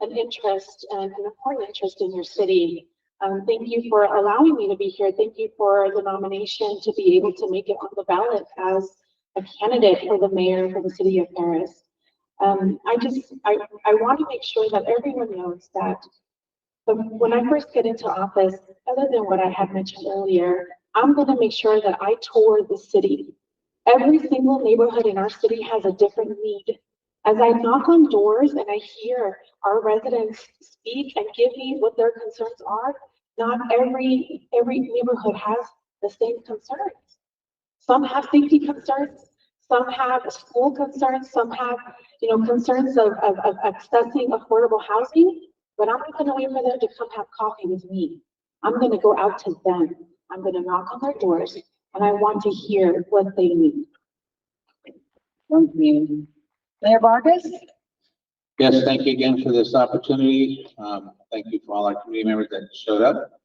an interest and an important interest in your city. Thank you for allowing me to be here. Thank you for the nomination to be able to make it on the ballot as a candidate for the mayor for the city of Perris. I want to make sure that everyone knows that when I first get into office, other than what I had mentioned earlier, I'm going to make sure that I tour the city. Every single neighborhood in our city has a different need. As I knock on doors and I hear our residents speak and give me what their concerns are, not every neighborhood has the same concerns. Some have safety concerns, some have school concerns, some have, concerns of accessing affordable housing, but I'm not going to wait for them to come have coffee with me. I'm going to go out to them. I'm going to knock on their doors, and I want to hear what they need. Thank you. Mayor Vargas? Yes, thank you again for this opportunity. Thank you for all our community members that showed up.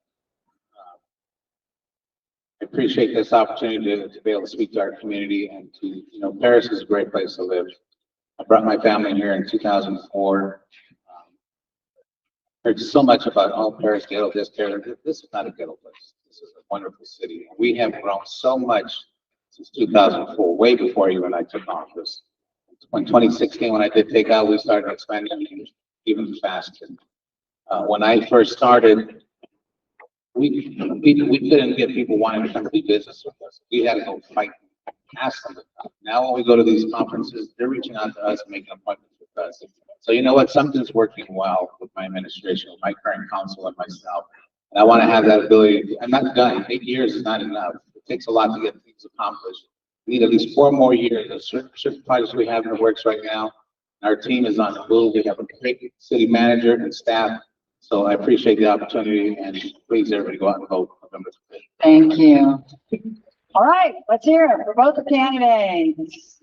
I appreciate this opportunity to be able to speak to our community and to, Perris is a great place to live. I brought my family here in 2004. Heard so much about, Perris ghetto, this ghetto. This is not a ghetto place. This is a wonderful city. We have grown so much since 2004, way before you and I took office. In 2016, when I did take out, we started expanding even faster. When I first started, we couldn't get people wanting to come do business with us. We had to go fight, ask them to come. Now when we go to these conferences, they're reaching out to us and making appointments with us. So you know what, something's working well with my administration, with my current council and myself. And I want to have that ability. I'm not done. 8 years is not enough. It takes a lot to get things accomplished. We need at least 4 more years. There's certain projects we have in the works right now. Our team is on the move. We have a great city manager and staff. So I appreciate the opportunity, and please everybody go out and vote November 5th. Thank you. All right, let's hear it for both the candidates.